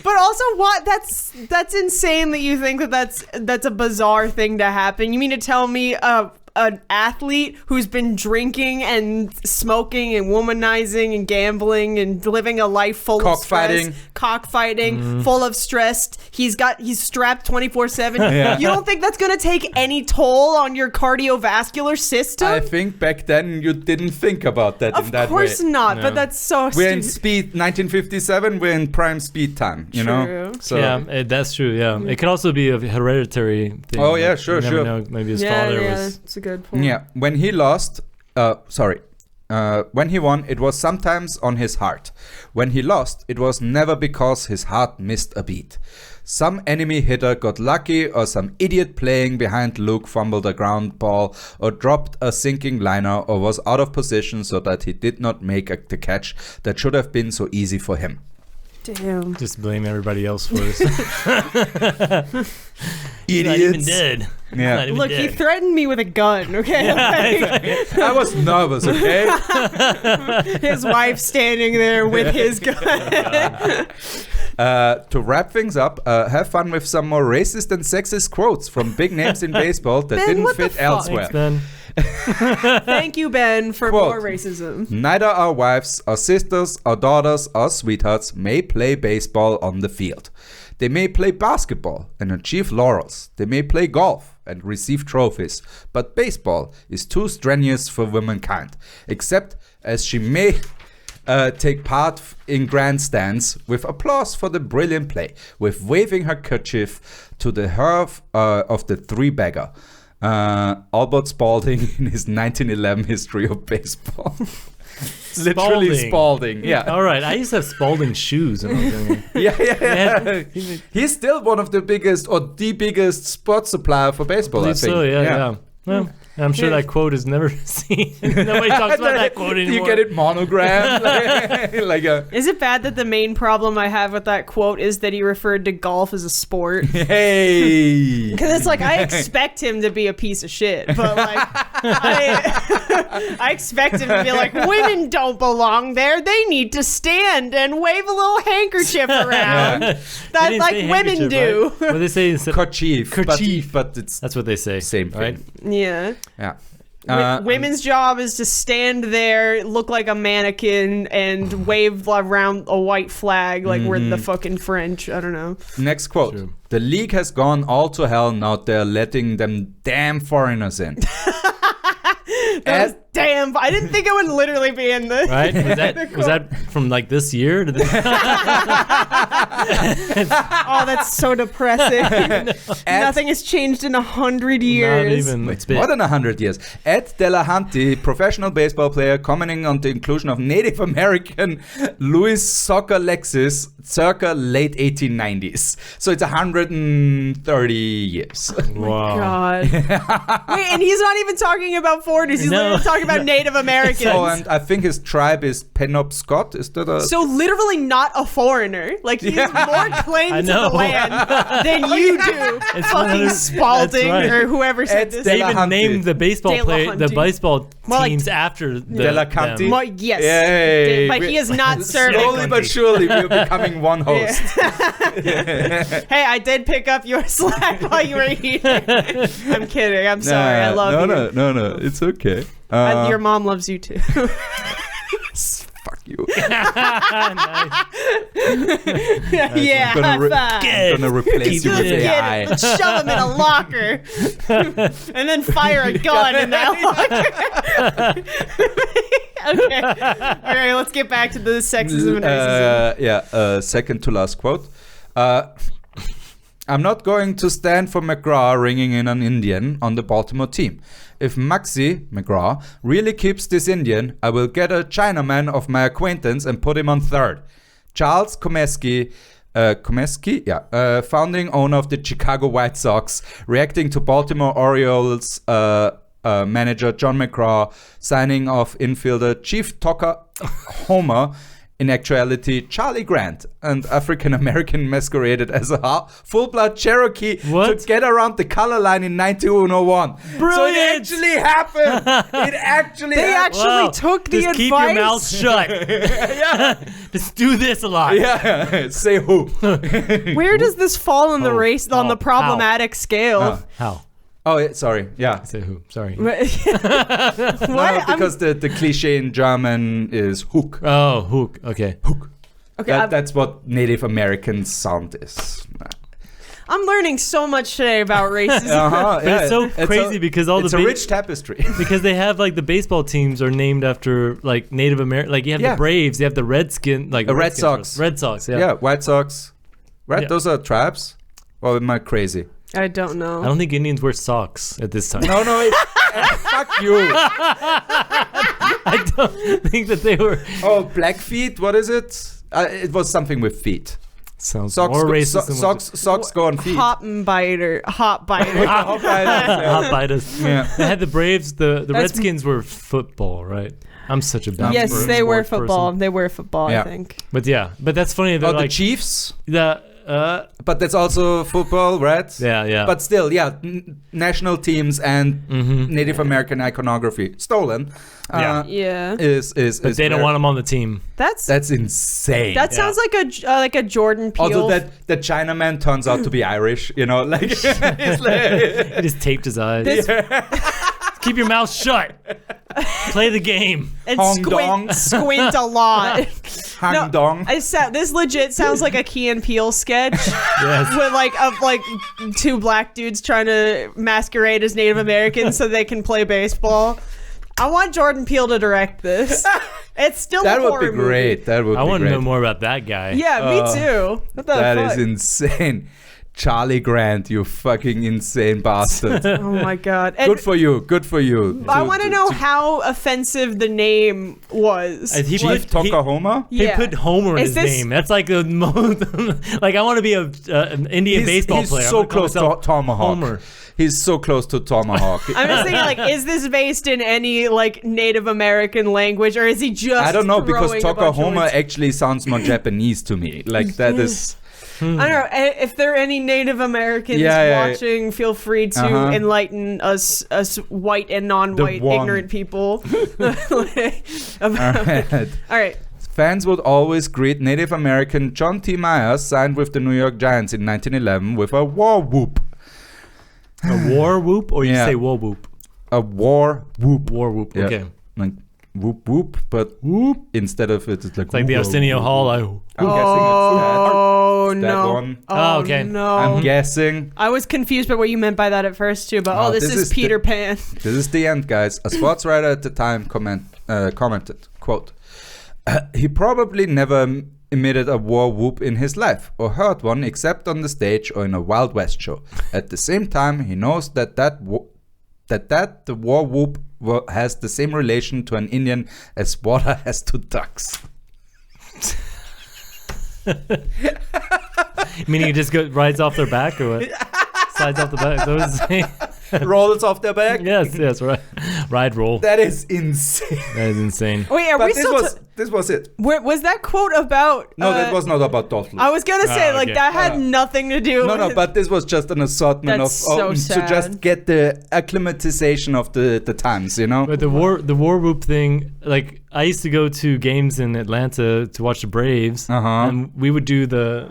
But also, what? That's insane that you think that's a bizarre thing to happen. You mean to tell me an athlete who's been drinking and smoking and womanizing and gambling and living a life full of stress, cockfighting, full of stress. He's strapped 24/7. Yeah. You don't think that's gonna take any toll on your cardiovascular system? I think back then you didn't think about that in that way. Of course not, No. but that's so We're in stupid. speed 1957. We're in prime speed time. You know. True. So Yeah, that's true. Yeah, it could also be a hereditary thing. Oh, yeah, Like, sure, you never sure. know, maybe his father was. That's a good point. yeah, when he lost, when he won, it was sometimes on his heart. When he lost, it was never because his heart missed a beat. Some enemy hitter got lucky, or some idiot playing behind Luque fumbled a ground ball, or dropped a sinking liner, or was out of position so that he did not make the catch that should have been so easy for him. Damn. Just blame everybody else for it. Idiots. Not even dead. Yeah. Not even Look, he dead. threatened me with a gun, okay? I was nervous, okay? His wife standing there with his gun. To wrap things up, have fun with some more racist and sexist quotes from big names in baseball that Ben, didn't what the fit fuck? elsewhere. Thanks, Ben. Thank you, Ben, for Quote. more racism. Neither our wives, our sisters, our daughters, our sweethearts may play baseball on the field. They may play basketball and achieve laurels. They may play golf and receive trophies. But baseball is too strenuous for womankind, except as she may take part in grandstands with applause for the brilliant play, with waving her kerchief to the hearth of the three-bagger. Albert Spalding in his 1911 history of baseball. Literally Spalding. Yeah. All right. I used to have Spalding shoes when I was younger. Yeah. He's still one of the biggest, or the biggest sports supplier for baseball, I believe think. so, yeah. Well, I'm sure that quote is never seen. Nobody talks about that quote anymore. You get it monogrammed. like a, Is it bad that the main problem I have with that quote is that he referred to golf as a sport? hey. Because it's like, I expect him to be a piece of shit, but like, I expect him to be like, women don't belong there. They need to stand and wave a little handkerchief around. They That didn't like say women handkerchief, do. Right? What do they say instead? Kerchief. Kerchief. But it's That's what they say. same thing. right? Yeah. Yeah. Women's job is to stand there, look like a mannequin, and wave around a white flag like we're the fucking French. I don't know. Next quote. True. The league has gone all to hell, now they're letting them damn foreigners in. Damn, I didn't think it would literally be in the. Right? Was that from like this year? Oh, that's so depressing. Nothing has changed in 100 years. Not even. It's more than 100 years. Ed Delahanty, professional baseball player, commenting on the inclusion of Native American Louis Soccer Lexus circa late 1890s. So it's 130 years. Wow. God. Wait, and he's not even talking about foreigners. He's No. literally talking about Native Americans. Oh, and I think his tribe is Penobscot. Is that a... So literally not a foreigner. Like he has more claim I to know. the land than you do. It's Fucking 100 Spalding that's right. or whoever said Ed this. They even Delahanty. named the baseball Delahanty. baseball More like teams after the Delahanty. them. Well, yes. Yay. But he is not serving. Slowly but surely we're becoming one host. Hey, I did pick up your slack while you were eating. I'm kidding. I'm sorry. I love you. No. It's okay. Your mom loves you too. Fuck you. Yeah, I'm high gonna, five. I'm gonna replace you with Let's get AI. it. Let's shove him in a locker and then fire a gun in that locker. Okay. All right, let's get back to the sexism and racism. Second to last quote. I'm not going to stand for McGraw ringing in an Indian on the Baltimore team. If Maxi, McGraw, really keeps this Indian, I will get a Chinaman of my acquaintance and put him on third. Charles Comeski, founding owner of the Chicago White Sox, reacting to Baltimore Orioles manager John McGraw signing off infielder Chief Tucker Homer, in actuality Charlie Grant, and African-American masqueraded as a full-blood Cherokee to get around the color line in 1901. Brilliant! So it actually happened! It actually They happened. actually took the Just advice. keep your mouth shut. Just do this a lot. Yeah, say who. Where does this fall on the race, on the problematic scale? How? Oh, sorry. Yeah. Say who? Sorry. What? No, because the cliche in German is hook. Oh, hook. Okay. Hook. Okay, That's what Native American sound is. I'm learning so much today about racism. But it's so crazy because all it's the a rich tapestry. because they have like the baseball teams are named after like Native American. Like you have the Braves, you have the Redskin, like Red Sox. Red Sox. Yeah. Yeah, White Sox. Right? Yeah. Those are tribes? Or am I crazy? I don't know. I don't think Indians wear socks at this time. No, fuck you. I don't think that they were. Oh, Blackfeet? What is it? It was something with feet. Sounds Socks, more racist. than what socks go on feet. Hop biter. Hot biters. Yeah. They had the Braves. The Redskins were football, right? I'm such a bad Yes, they were sports football. person. They were football, Yeah. I think. But that's funny. They're Oh, the like Chiefs? But that's also football, right? Yeah. But still, national teams and Native American iconography stolen. Yeah. But they don't want them on the team. That's insane. That sounds like a Jordan Peele. Although that Chinaman turns out to be Irish, like it's like, He just taped his eyes. Keep your mouth shut. Play the game. and Hong dong. squint a lot. hang dong. This legit sounds like a Key and Peele sketch Yes. with like two black dudes trying to masquerade as Native Americans so they can play baseball. I want Jordan Peele to direct this. It's still That a would horror be great. movie. That would I be want great. to know more about that guy. Yeah, me too. What the That fuck? is insane. Charlie Grant, you fucking insane bastard. Oh my god. And Good for you. Good for you. I want to know how offensive the name was. He Chief put- Tucker Homer? He put Homer in Is his this- name. That's like the most. Like I want to be an Indian baseball player. He's I'm so gonna call close to myself Tomahawk. Homer. He's so close to Tomahawk. I'm just thinking, like, is this based in any like Native American language, or is he just? I don't know, because throwing a Tucker bunch of Homer words? actually sounds more Japanese to me. Like that is. I don't know. If there are any Native Americans watching, feel free to enlighten us white and non-white The one. ignorant people. All right. All right. Fans would always greet Native American John T. Myers, signed with the New York Giants in 1911, with a war whoop. A war whoop, or you Yeah. say war whoop? A war whoop. War whoop. Yeah. Okay. Like whoop whoop, but whoop instead of it's like. It's like the Arsenio Hall. I'm guessing Oh it's that no! one. Oh, okay. No! I'm guessing. I was confused by what you meant by that at first too. But this is Peter Pan. This is the end, guys. A sports writer at the time commented, quote, he probably never emitted a war whoop in his life or heard one except on the stage or in a Wild West show. At the same time, he knows that the war whoop has the same relation to an Indian as water has to ducks. Meaning it just rides off their back or what? Slides off the back. Is that what it's saying? Rolls off their back? Yes, right. Ride roll. That is insane. That is insane. Wait, are But we this still? was it. Was that quote about? No, that was not about Dolph Lundgren. I was gonna say like okay. that had nothing to do. No, with but this was just an assortment That's of so to sad. just get the acclimatization of the times, you know. But the war whoop thing, like I used to go to games in Atlanta to watch the Braves, and we would do the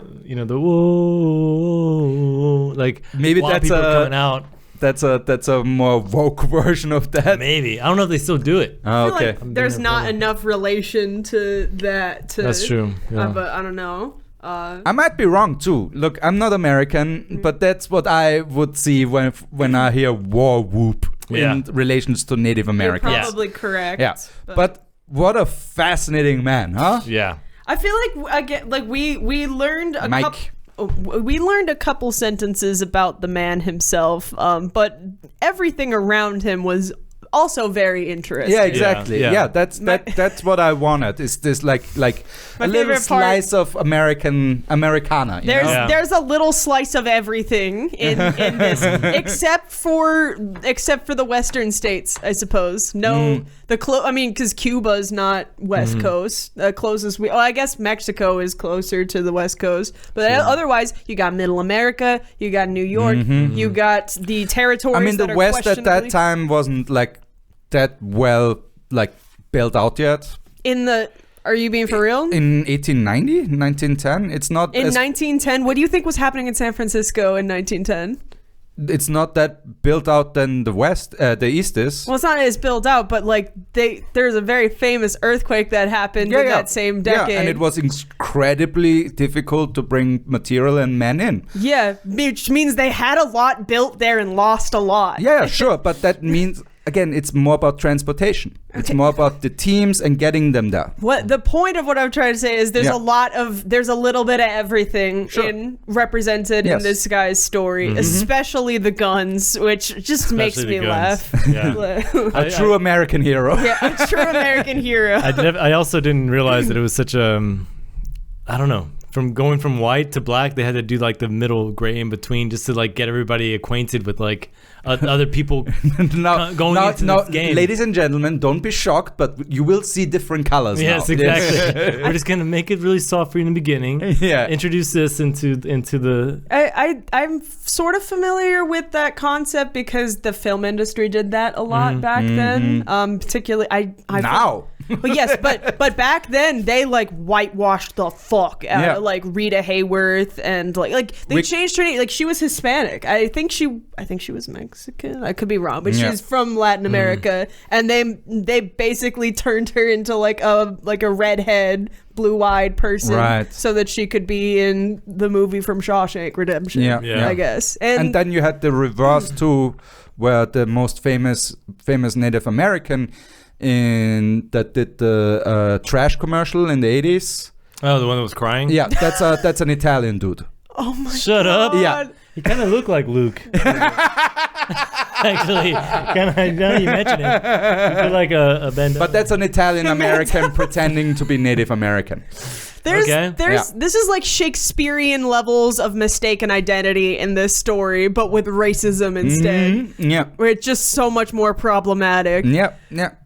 whoa, like Maybe a lot of that's people a- coming out. That's a more woke version of that. Maybe I don't know if they still do it. Oh, I feel okay. like there's not enough relation to that. That's true. Yeah. But I don't know. I might be wrong too. Look, I'm not American, but that's what I would see when I hear war whoop in relations to Native You're Americans. probably correct. Yeah, but what a fascinating man, huh? Yeah. I feel like again, like we learned a Mike. we learned a couple sentences about the man himself, but everything around him was also very interesting. Yeah, exactly. Yeah. Yeah, that's what I wanted. Is this like My a little favorite part- slice of Americana? You know? There's a little slice of everything in this, except for the Western states, I suppose. No, because Cuba's not West Coast. Closest I guess Mexico is closer to the West Coast, but otherwise you got Middle America, you got New York, you got the territories. I mean, that the are West at that questionably- time wasn't like that well built out yet. Are you being for real? In 1890, 1910, it's not. In 1910, what do you think was happening in San Francisco in 1910? It's not that built out than the West, the East is. Well, it's not as built out, but like there's a very famous earthquake that happened in that same decade. Yeah, and it was incredibly difficult to bring material and men in. Yeah, which means they had a lot built there and lost a lot. Yeah, sure, but that means again, it's more about transportation. It's more about the teams and getting them there. What the point of what I'm trying to say is there's a little bit of everything represented in this guy's story, especially the guns, which just makes me laugh. Yeah. A true American hero. Yeah, a true American hero. I also didn't realize that it was such a, I don't know, from going from white to black, they had to do like the middle gray in between just to like get everybody acquainted with like other people going into this game. Ladies and gentlemen, don't be shocked, but you will see different colors now. Yes, exactly. We're just going to make it really soft for you in the beginning. Yeah. Introduce this into the... I'm sort of familiar with that concept because the film industry did that a lot back then. Particularly, now. But yes, but back then they like whitewashed the fuck out of like Rita Hayworth and like they changed her name. Like she was Hispanic. I think she was Mexican. I could be wrong, but she's from Latin America, and they basically turned her into like a redhead, blue-eyed person, so that she could be in the movie from Shawshank Redemption. I guess. And then you had the reverse too, where the most famous Native American that did the trash commercial in the 80s. Oh, the one that was crying? Yeah, that's an Italian dude. Oh my god. Shut up. Yeah. He kind of looked like Luke. Actually, now you mention it. He looked like a bandana. But that's an Italian American pretending to be Native American. This is like Shakespearean levels of mistaken identity in this story, but with racism instead. Yeah. Where it's just so much more problematic. Yeah.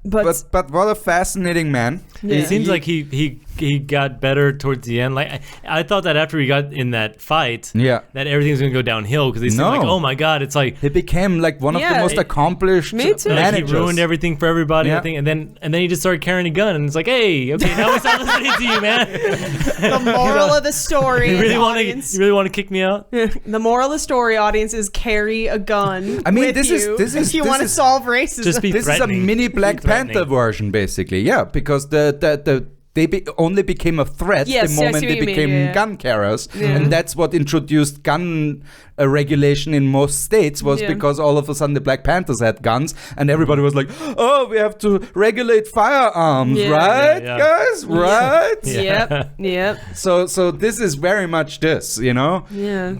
But what a fascinating man. Yeah. It seems like he got better towards the end. Like I thought that after he got in that fight, that everything was gonna go downhill because they seemed like, oh my god, it's like he became like one of the most accomplished managers. Like he ruined everything for everybody. I think, and then he just started carrying a gun, and it's like, hey, okay, now we start listening to you, man. The moral of the story, you really want to kick me out? The moral of the story, audience, is carry a gun. I mean, with this is if you want to solve racism. Just be this is a mini Black Panther version, basically. Yeah, because they only became a threat the moment they became gun carriers, and that's what introduced gun regulation in most states was because all of a sudden the Black Panthers had guns, and everybody was like, "Oh, we have to regulate firearms, right, guys? Right? Yep. So this is very much this, you know? Yeah.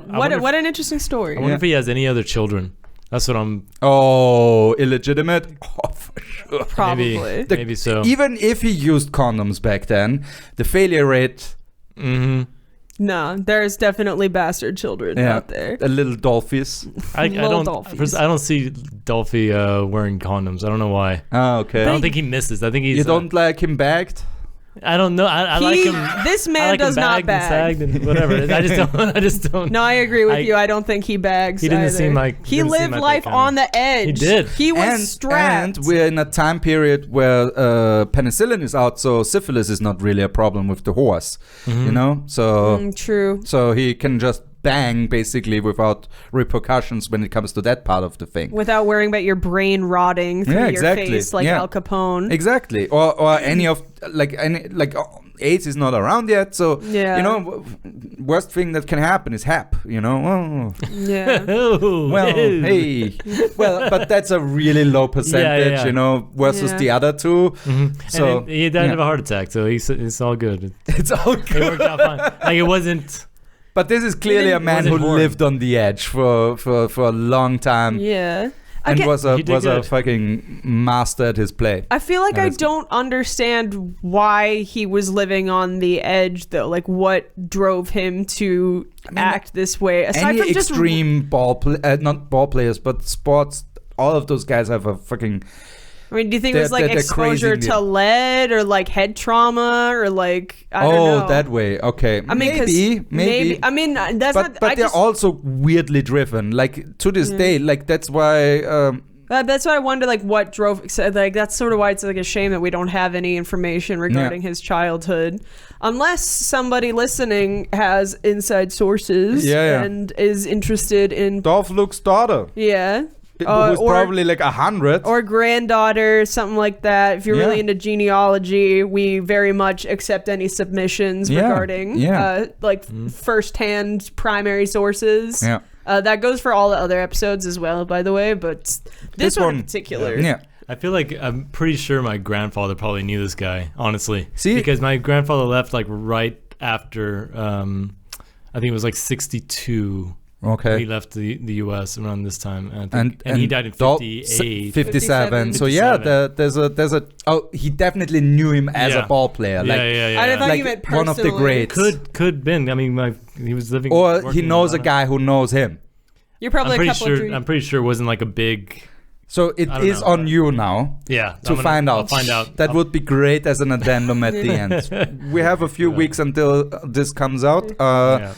What an interesting story. I wonder if he has any other children. That's what I'm... Oh, illegitimate? Oh, for sure. Probably. Maybe so. Even if he used condoms back then, the failure rate... No, there's definitely bastard children out there. A little Dolphys. I don't see Dolphy wearing condoms. I don't know why. Oh, okay. I don't think he misses. I think he's... You don't like him bagged? I don't know. I like him. This man does not bag. And whatever. I just don't. No, I agree with you. I don't think he bags. He didn't seem like he lived life on the edge. He did. He was strapped. And we're in a time period where penicillin is out, so syphilis is not really a problem with the horse. You know, so true. So he can just bang basically without repercussions when it comes to that part of the thing. Without worrying about your brain rotting through your face like Al Capone. Exactly. Or any of AIDS is not around yet, so Yeah. you know, worst thing that can happen is hap. You know, Yeah. Oh, well, ew. hey, well, but that's a really low percentage, yeah. you know, versus Yeah. the other two. Mhm. So And then he died yeah. of a heart attack, so it's all good. It's all It good. worked out fine. Like it wasn't. But this is clearly a man who wasn't born. lived on the edge for a long time. Yeah. And Okay. was a He did good. fucking master at his play. I feel like And I it's- don't understand why he was living on the edge, though. Like, what drove him to act this way? Aside Any from just extreme not ball players, but sports, all of those guys have a fucking. I mean, do you think it was like they're exposure crazy. to lead or like head trauma or like I don't know? That way. Okay. I mean, 'cause maybe. I mean, that's But not. but I they're just, also weirdly driven. Like to this day, like that's why. that's why I wonder, like, what drove. Like, that's sort of why it's like a shame that we don't have any information regarding his childhood, unless somebody listening has inside sources Yeah. and is interested in. Adolfo Luque's daughter, Yeah. who's or- probably like 100. Or granddaughter, something like that. If you're Yeah. really into genealogy, we very much accept any submissions Yeah, regarding yeah. first-hand primary sources. Yeah. That goes for all the other episodes as well, by the way. But this one in particular. Yeah. I feel like I'm pretty sure my grandfather probably knew this guy, honestly. See? Because my grandfather left like right after, I think it was like 62. He Okay. left the U.S. around this time, I think. And he died in Dol- 58. 57. So yeah, 57. there's a. Oh, he definitely knew him as a Yeah. ball player. Like, I thought like you meant one of the personally. greats. Could been. I mean, he was living. Or he working knows a in- guy who knows him. You're probably a couple of I'm pretty sure it wasn't like a big. So it I don't is know. on you now Yeah. to find out. I'll find out. That would be great as an addendum at the end. We have a few weeks until this comes out. Yeah.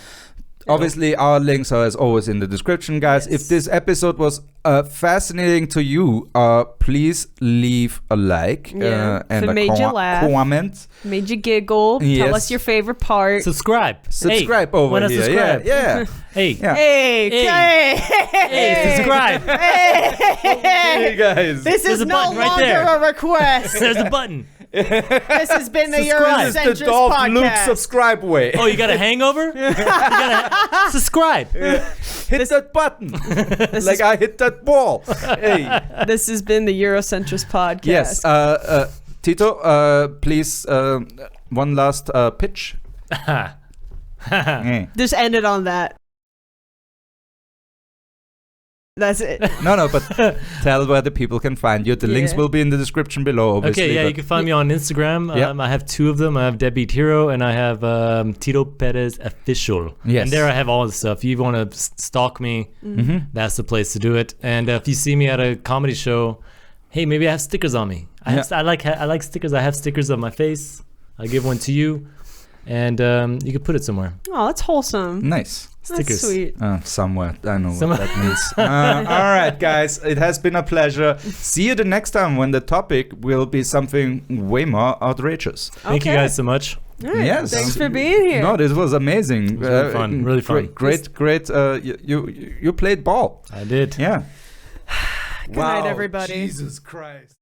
Obviously, our links are as always in the description, guys. Yes. If this episode was fascinating to you, please leave a like Yeah. and If it a made you laugh. comment. Made you giggle. Yes. Tell us your favorite part. Subscribe. Subscribe Hey, over wanna here. subscribe? Yeah. Hey. Yeah. Hey, Hey. hey, Hey, subscribe. Hey guys. This There's is a no button right longer there. a request. There's a button. This has been the Subscribe. This is Eurocentrist the Adolfo Luque podcast. subscribe way. Oh, you got a hangover? You gotta subscribe. Hit that button. Like I hit that ball. Hey. This has been the Eurocentrist podcast. Yes. Tito, please, one last pitch. Yeah. Just end it on that. That's it. No, but tell where the people can find you. The links Yeah. will be in the description below, obviously. Okay, yeah, but- you can find me on Instagram. Yeah. I have two of them. I have Deadbeat Hero and I have Tito Pérez Official. Yes. And there I have all the stuff. If you want to stalk me, Mhm. that's the place to do it. And if you see me at a comedy show, hey, maybe I have stickers on me. I like stickers. I have stickers on my face. I'll give one to you. And you can put it somewhere. Oh, that's wholesome. Nice. Stickers. That's sweet. Somewhere. I know Somewhere. what that means. All right, guys. It has been a pleasure. See you the next time when the topic will be something way more outrageous. Thank you Okay. guys so much. All right. Yes. Thanks for being here. No, this was amazing. It was really fun, really fun. Great. You played ball. I did. Yeah. Good night, everybody. Jesus Christ.